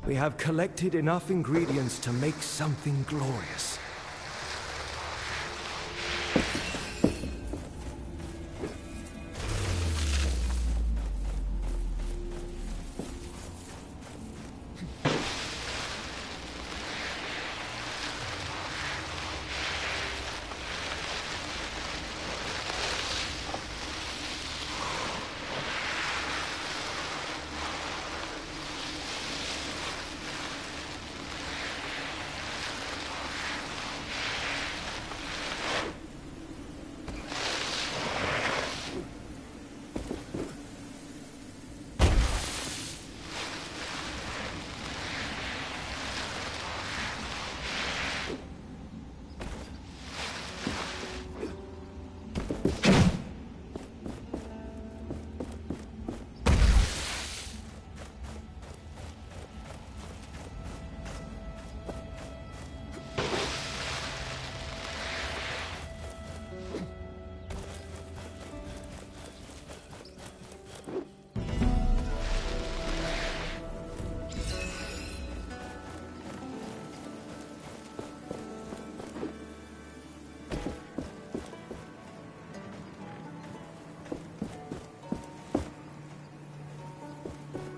We have collected enough ingredients to make something glorious.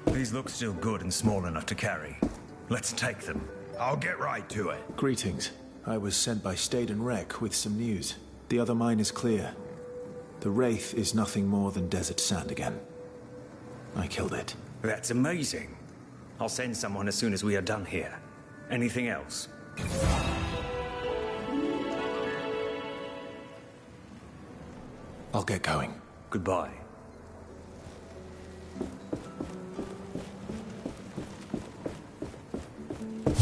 These look still good and small enough to carry. Let's take them. I'll get right to it. Greetings. I was sent by Staden Rek with some news. The other mine is clear. The Wraith is nothing more than desert sand again. I killed it. That's amazing. I'll send someone as soon as we are done here. Anything else? I'll get going. Goodbye.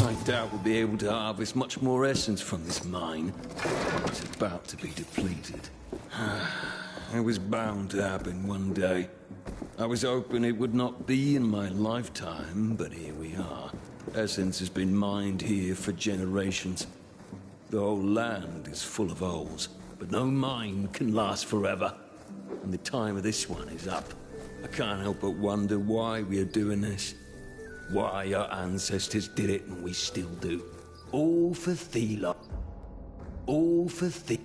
I doubt we'll be able to harvest much more essence from this mine. It's about to be depleted. It was bound to happen one day. I was hoping it would not be in my lifetime, but here we are. Essence has been mined here for generations. The whole land is full of holes, but no mine can last forever. And the time of this one is up. I can't help but wonder why we are doing this. Why our ancestors did it and we still do. All for Thela. All for Thela.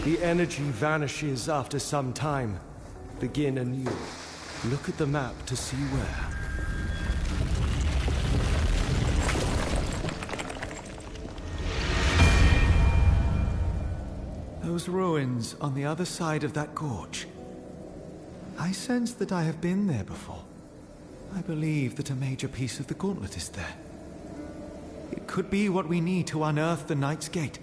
The energy vanishes after some time. Begin anew. Look at the map to see where. Those ruins on the other side of that gorge. I sense that I have been there before. I believe that a major piece of the gauntlet is there. It could be what we need to unearth the Knight's Gate.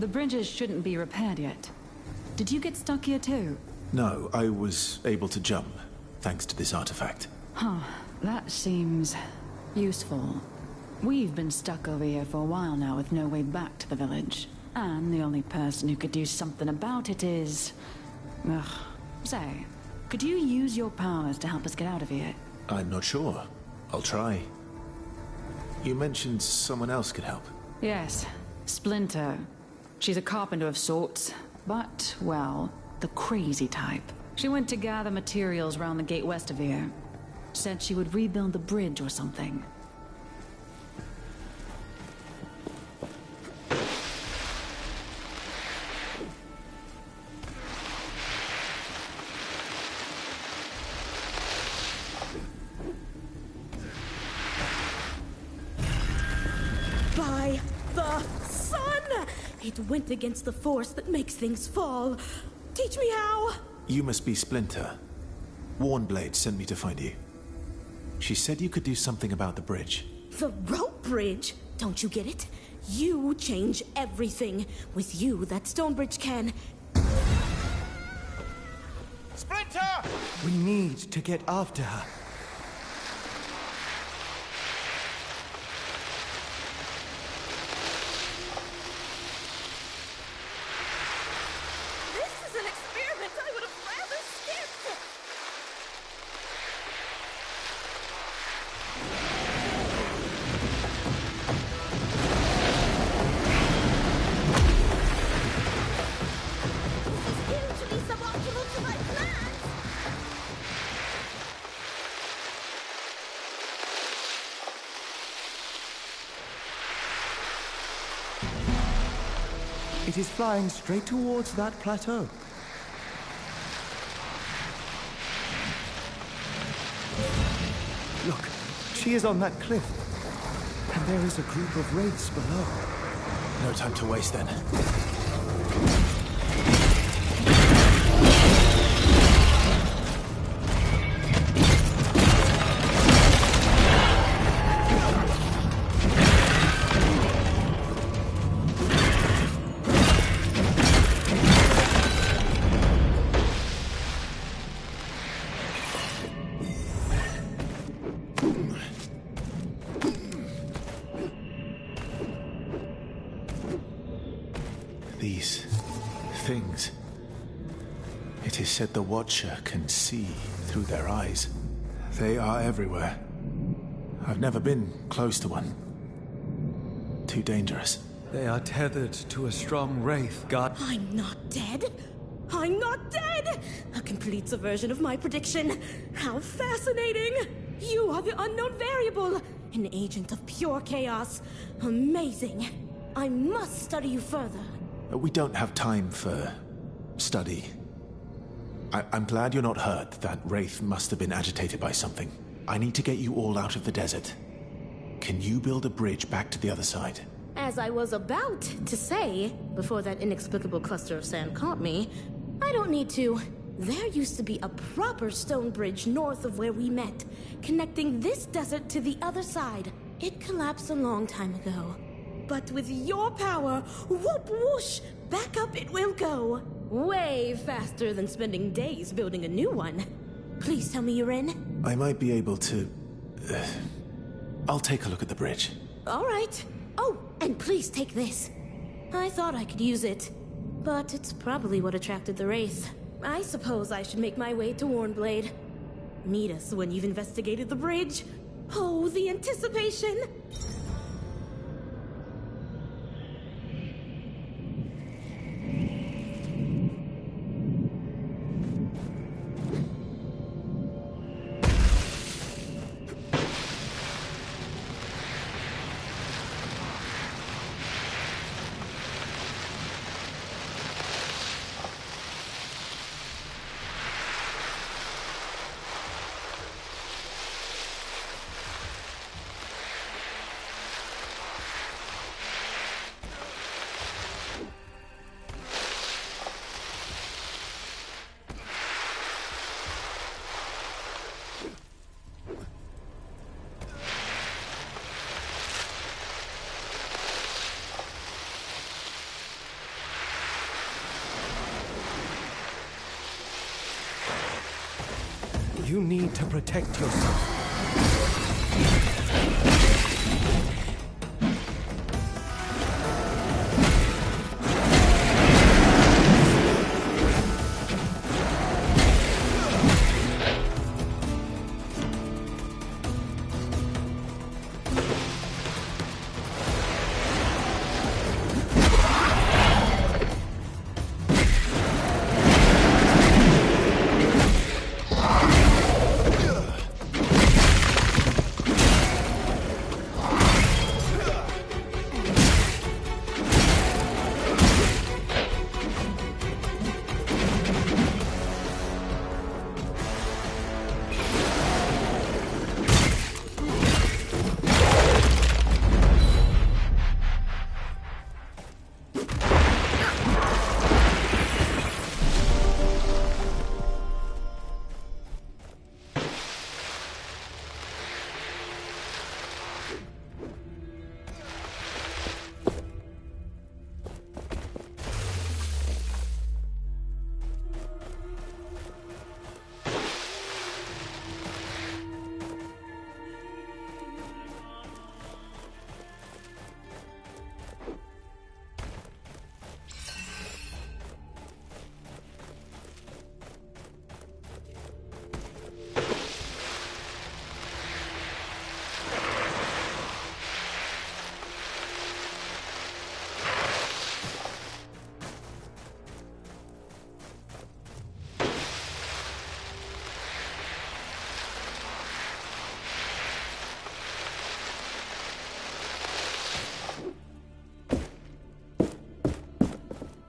The bridges shouldn't be repaired yet. Did you get stuck here too? No, I was able to jump, thanks to this artifact. Huh. That seems useful. We've been stuck over here for a while now with no way back to the village. And the only person who could do something about it is... Ugh. Say, could you use your powers to help us get out of here? I'm not sure. I'll try. You mentioned someone else could help. Yes. Splinter. She's a carpenter of sorts, but, well, the crazy type. She went to gather materials around the gate west of here. Said she would rebuild the bridge or something. By the sun! It went against the force that makes things fall. Teach me how! You must be Splinter. Warnblade sent me to find you. She said you could do something about the bridge. The rope bridge? Don't you get it? You change everything. With you, that stone bridge can... Splinter! We need to get after her. This is an experiment I would have rather skipped! It is flying straight towards that plateau. Look, she is on that cliff. And there is a group of wraiths below. No time to waste then. These things. It is said the Watcher can see through their eyes. They are everywhere. I've never been close to one. Too dangerous. They are tethered to a strong wraith, God. I'm not dead. I'm not dead! A complete subversion of my prediction. How fascinating! You are the unknown variable, an agent of pure chaos. Amazing. I must study you further. We don't have time for study. I'm glad you're not hurt. That wraith must have been agitated by something. I need to get you all out of the desert. Can you build a bridge back to the other side? As I was about to say, before that inexplicable cluster of sand caught me, I don't need to. There used to be a proper stone bridge north of where we met, connecting this desert to the other side. It collapsed a long time ago. But with your power, whoop whoosh, back up it will go. Way faster than spending days building a new one. Please tell me you're in. I might be able to... I'll take a look at the bridge. All right. Oh, and please take this. I thought I could use it, but it's probably what attracted the wraith. I suppose I should make my way to Warnblade. Meet us when you've investigated the bridge. Oh, the anticipation! You need to protect yourself.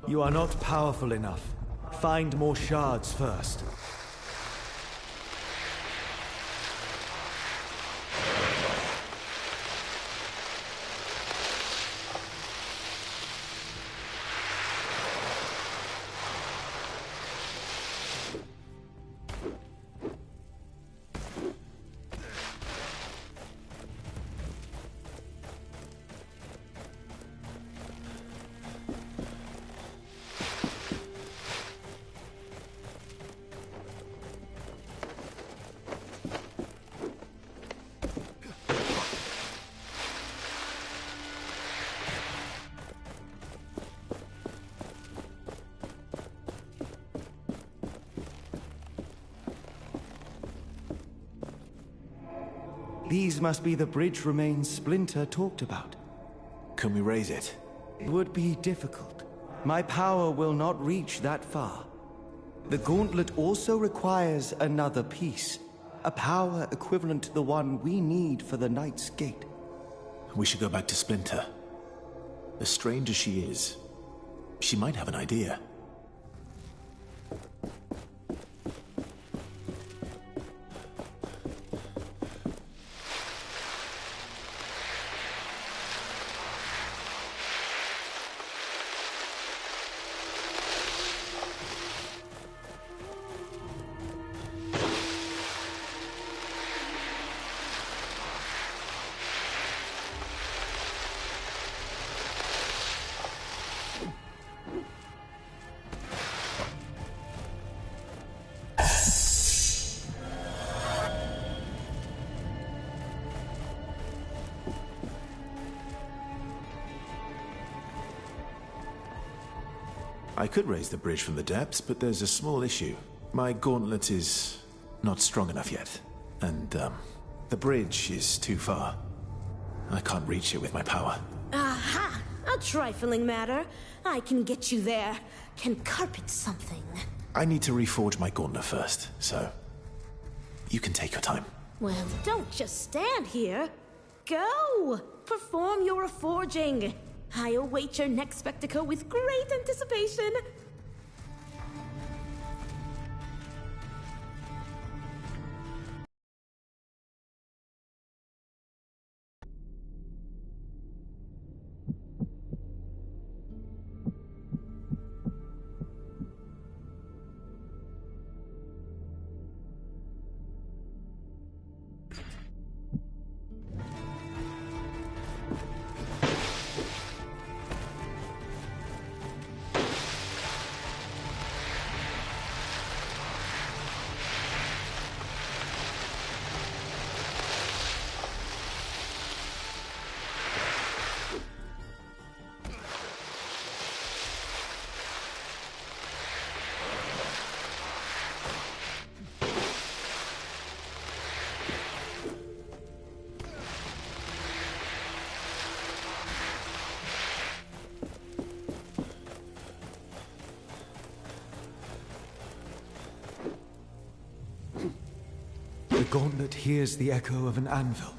You are not powerful enough. Find more shards first. These must be the bridge remains Splinter talked about. Can we raise it? It would be difficult. My power will not reach that far. The gauntlet also requires another piece. A power equivalent to the one we need for the Knight's Gate. We should go back to Splinter. As strange as she is, she might have an idea. I could raise the bridge from the depths, but there's a small issue. My gauntlet is not strong enough yet, and the bridge is too far. I can't reach it with my power. Aha! A trifling matter. I can get you there. Can carpet something. I need to reforge my gauntlet first, so you can take your time. Well, don't just stand here. Go! Perform your reforging. I await your next spectacle with great anticipation. gauntlet hears the echo of an anvil.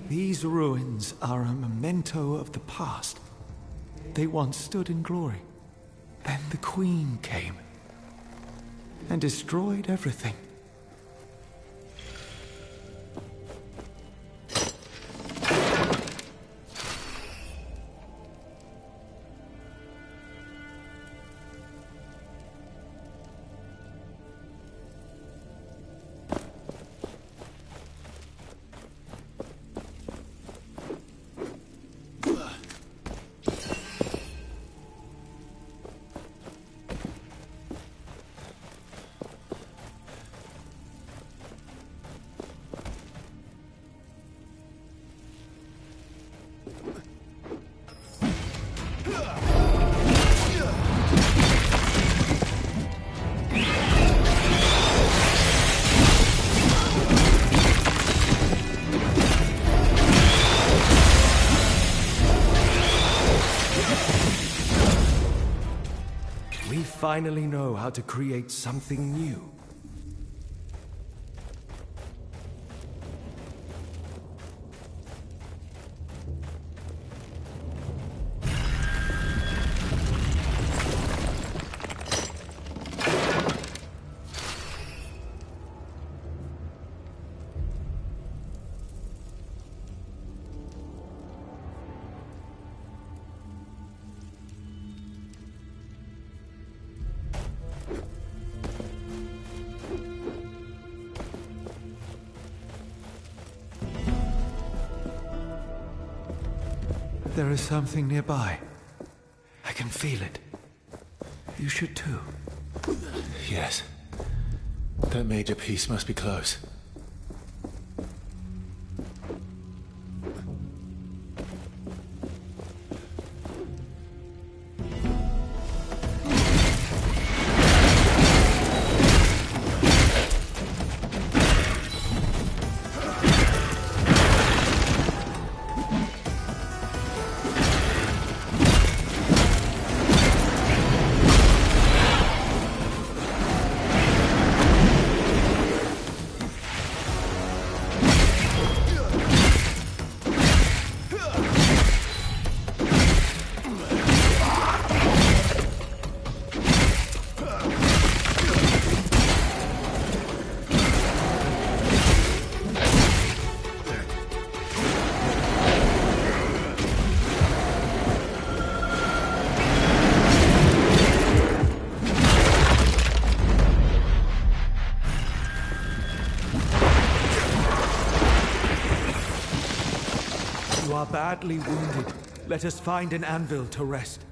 These ruins are a memento of the past. They once stood in glory. Then the Queen came and destroyed everything. We finally know how to create something new. There is something nearby. I can feel it. You should too. Yes. That major piece must be close. You are badly wounded. Let us find an anvil to rest.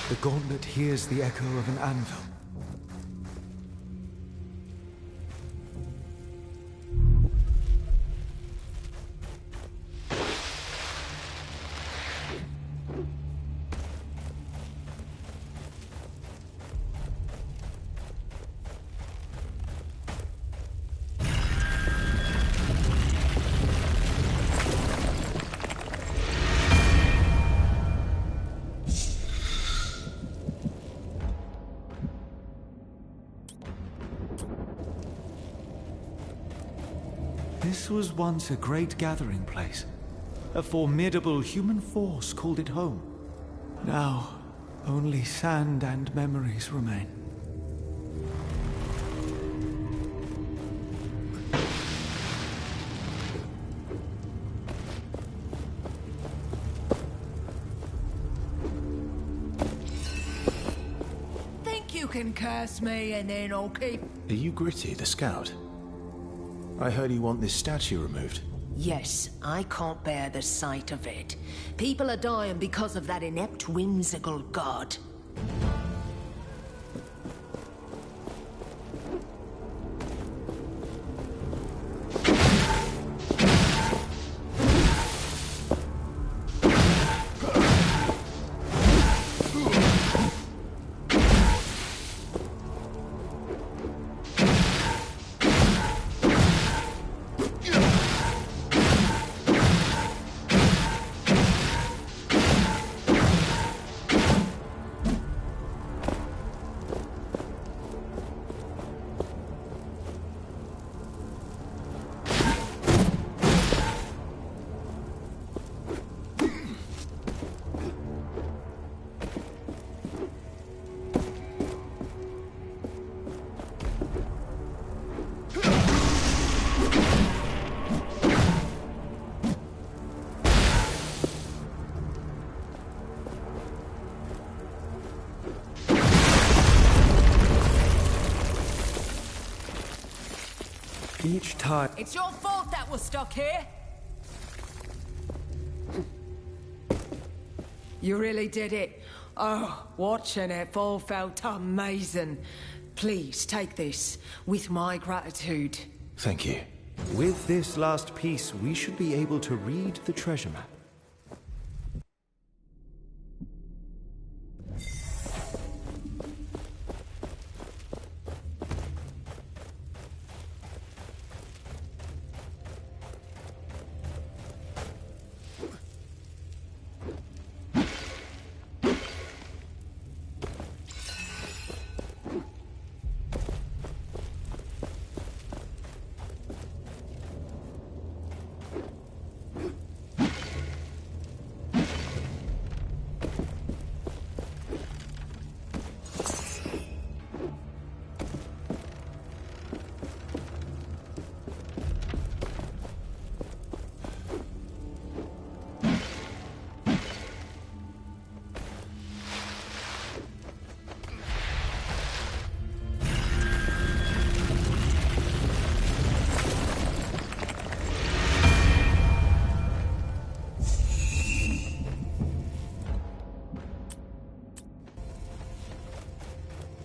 The gauntlet hears the echo of an anvil. This was once a great gathering place. A formidable human force called it home. Now, only sand and memories remain. Think you can curse me and then I'll keep... Are you Gritty, the scout? I heard you want this statue removed. Yes, I can't bear the sight of it. People are dying because of that inept, whimsical god. Each time... It's your fault that we're stuck here! You really did it. Oh, watching it all felt amazing. Please take this with my gratitude. Thank you. With this last piece, we should be able to read the treasure map.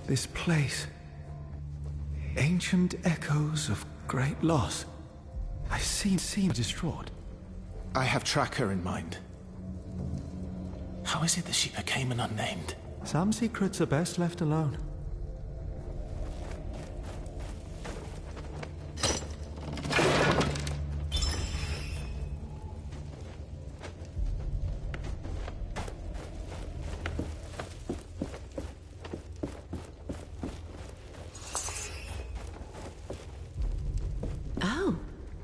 This place. Ancient echoes of great loss. I seem distraught. I have Tracker in mind. How is it that she became an unnamed? Some secrets are best left alone.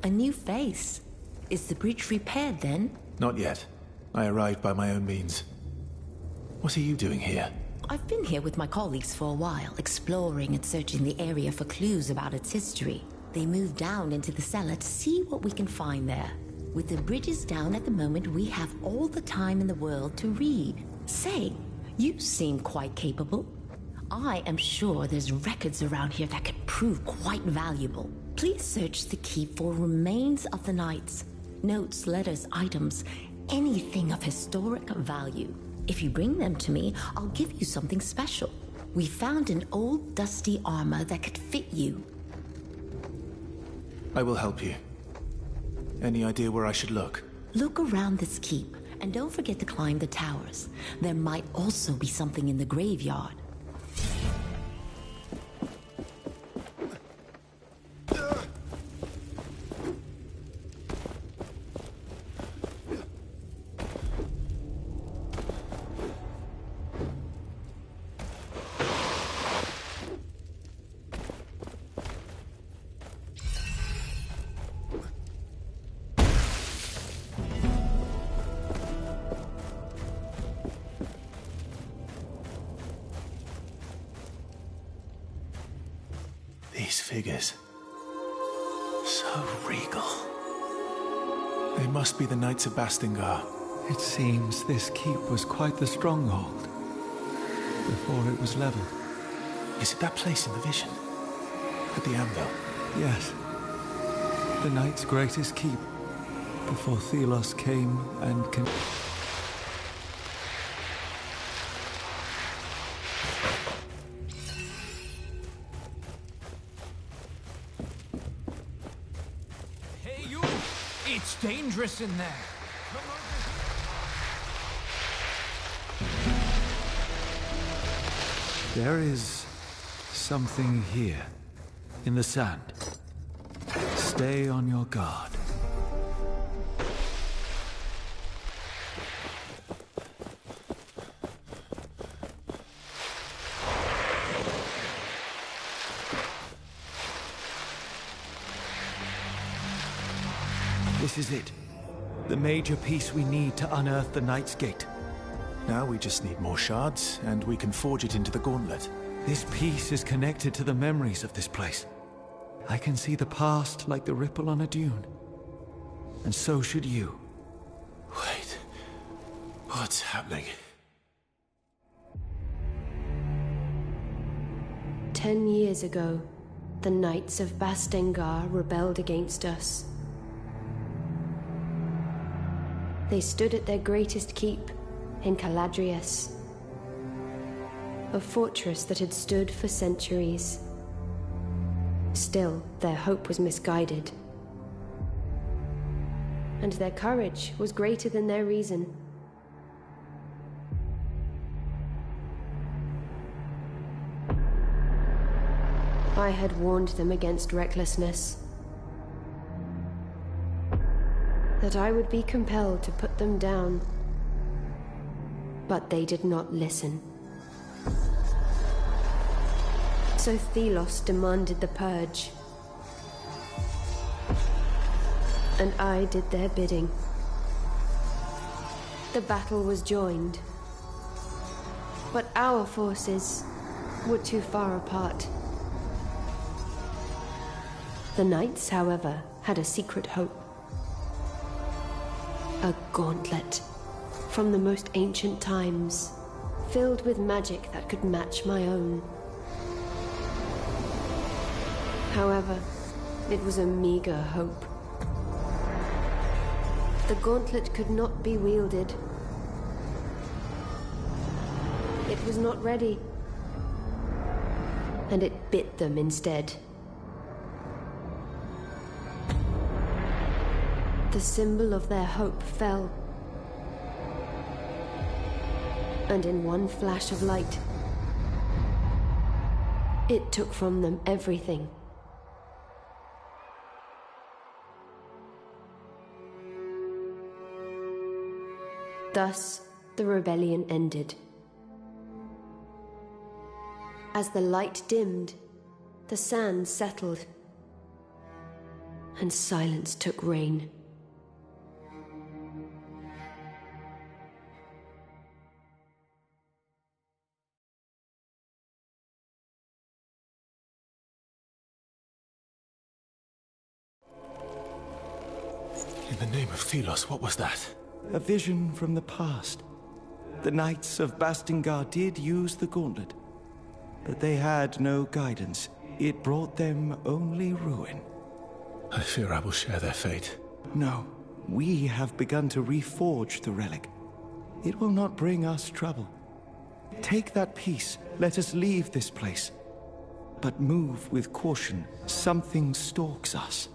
A new face. Is the bridge repaired then? Not yet. I arrived by my own means. What are you doing here? I've been here with my colleagues for a while, exploring and searching the area for clues about its history. They moved down into the cellar to see what we can find there. With the bridges down at the moment, we have all the time in the world to read. Say, you seem quite capable. I am sure there's records around here that could prove quite valuable. Please search the keep for remains of the knights. Notes, letters, items, anything of historic value. If you bring them to me, I'll give you something special. We found an old, dusty armor that could fit you. I will help you. Any idea where I should look? Look around this keep, and don't forget to climb the towers. There might also be something in the graveyard. These figures. So regal. They must be the Knights of Bastingar. It seems this keep was quite the stronghold before it was leveled. Is it that place in the vision? At the anvil? Yes. The Knight's greatest keep before Thelos came and Hey, you! It's dangerous in there. There is something here, in the sand. Stay on your guard. This is it. The major piece we need to unearth the Knight's Gate. Now we just need more shards, and we can forge it into the gauntlet. This piece is connected to the memories of this place. I can see the past like the ripple on a dune. And so should you. Wait. What's happening? 10 years ago, the Knights of Bastingar rebelled against us. They stood at their greatest keep in Caladrius, a fortress that had stood for centuries. Still, their hope was misguided, and their courage was greater than their reason. I had warned them against recklessness, that I would be compelled to put them down. But they did not listen. So Thelos demanded the purge. And I did their bidding. The battle was joined. But our forces were too far apart. The Knights, however, had a secret hope. A gauntlet from the most ancient times, filled with magic that could match my own. However, it was a meager hope. The gauntlet could not be wielded. It was not ready, and it bit them instead. The symbol of their hope fell. And in one flash of light, it took from them everything. Thus, the rebellion ended. As the light dimmed, the sand settled, and silence took reign. In the name of Thelos, what was that? A vision from the past. The Knights of Bastingar did use the gauntlet, but they had no guidance. It brought them only ruin. I fear I will share their fate. No, we have begun to reforge the relic. It will not bring us trouble. Take that piece. Let us leave this place. But move with caution. Something stalks us.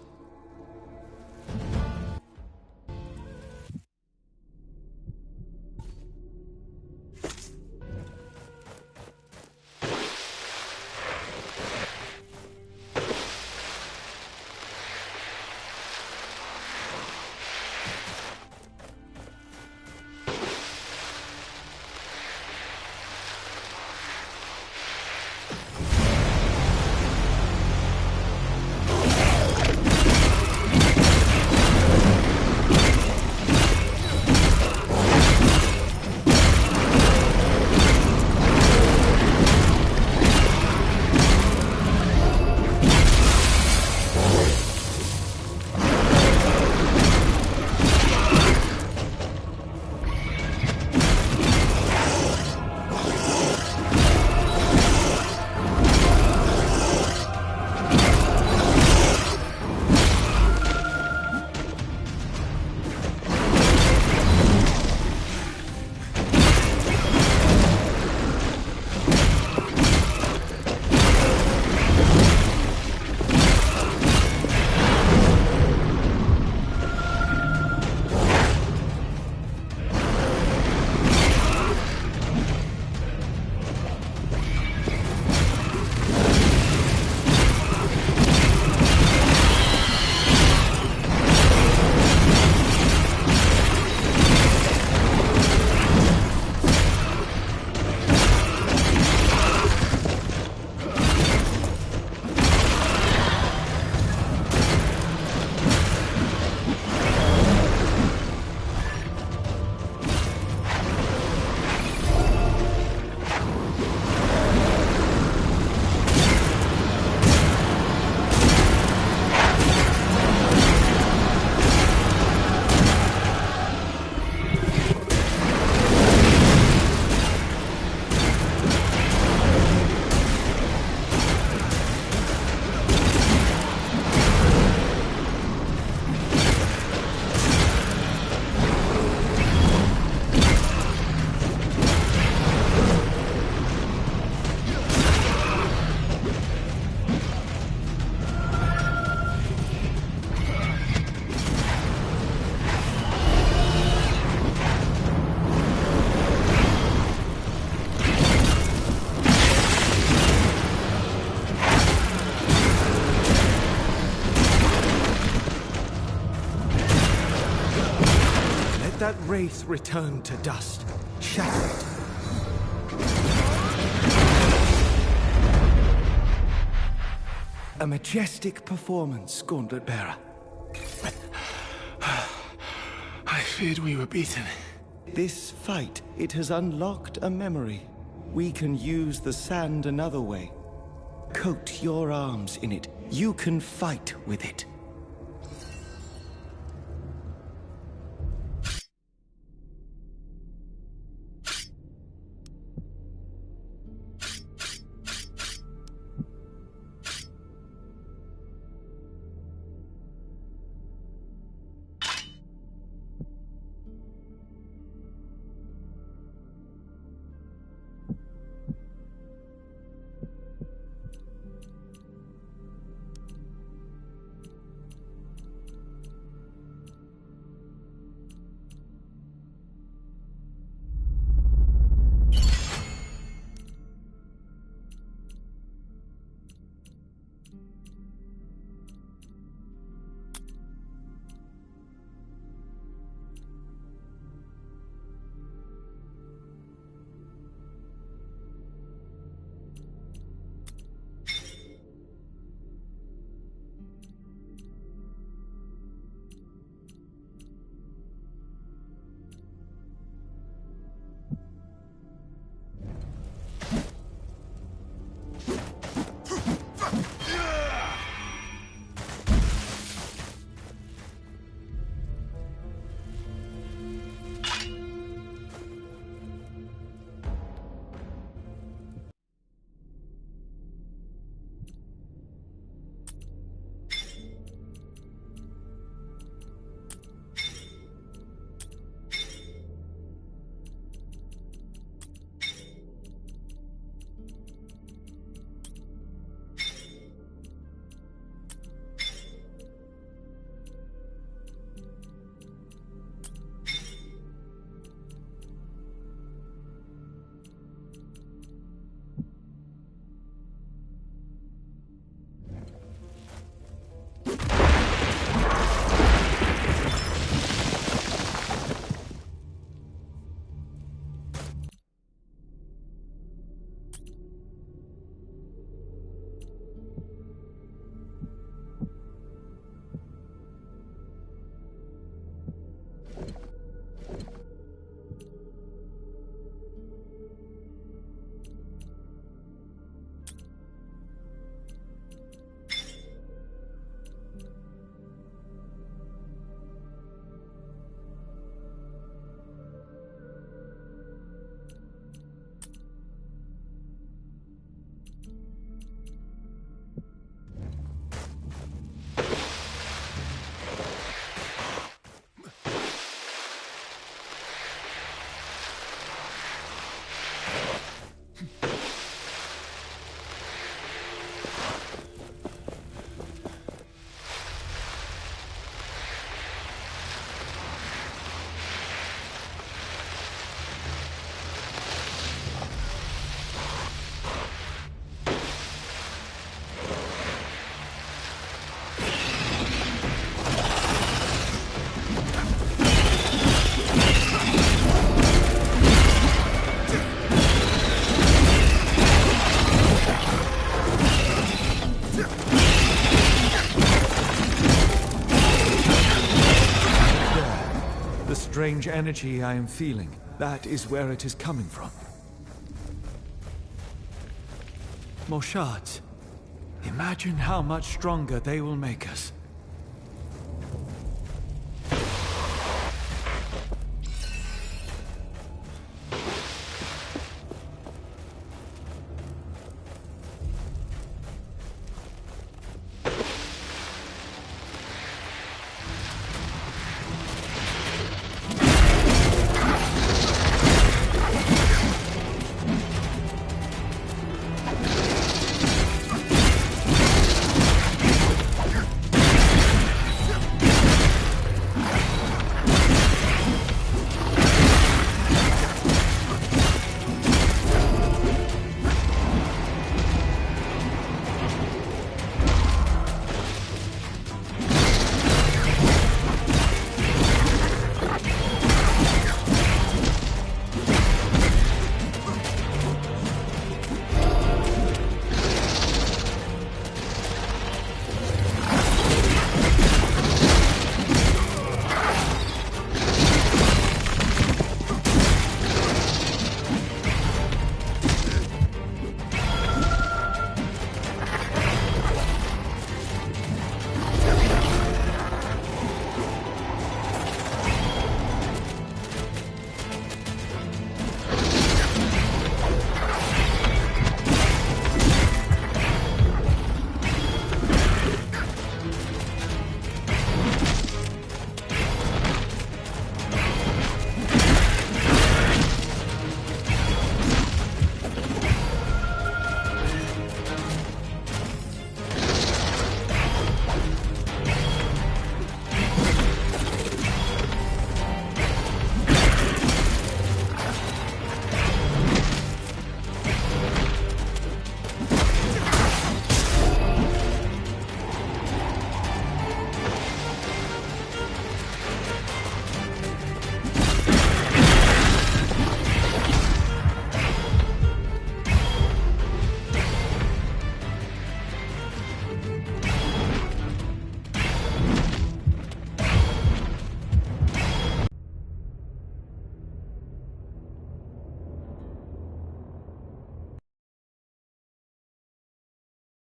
That wraith returned to dust, shattered. A majestic performance, Gauntlet Bearer. I feared we were beaten. This fight, it has unlocked a memory. We can use the sand another way. Coat your arms in it. You can fight with it. strange energy I am feeling. That is where it is coming from. More shards. Imagine how much stronger they will make us.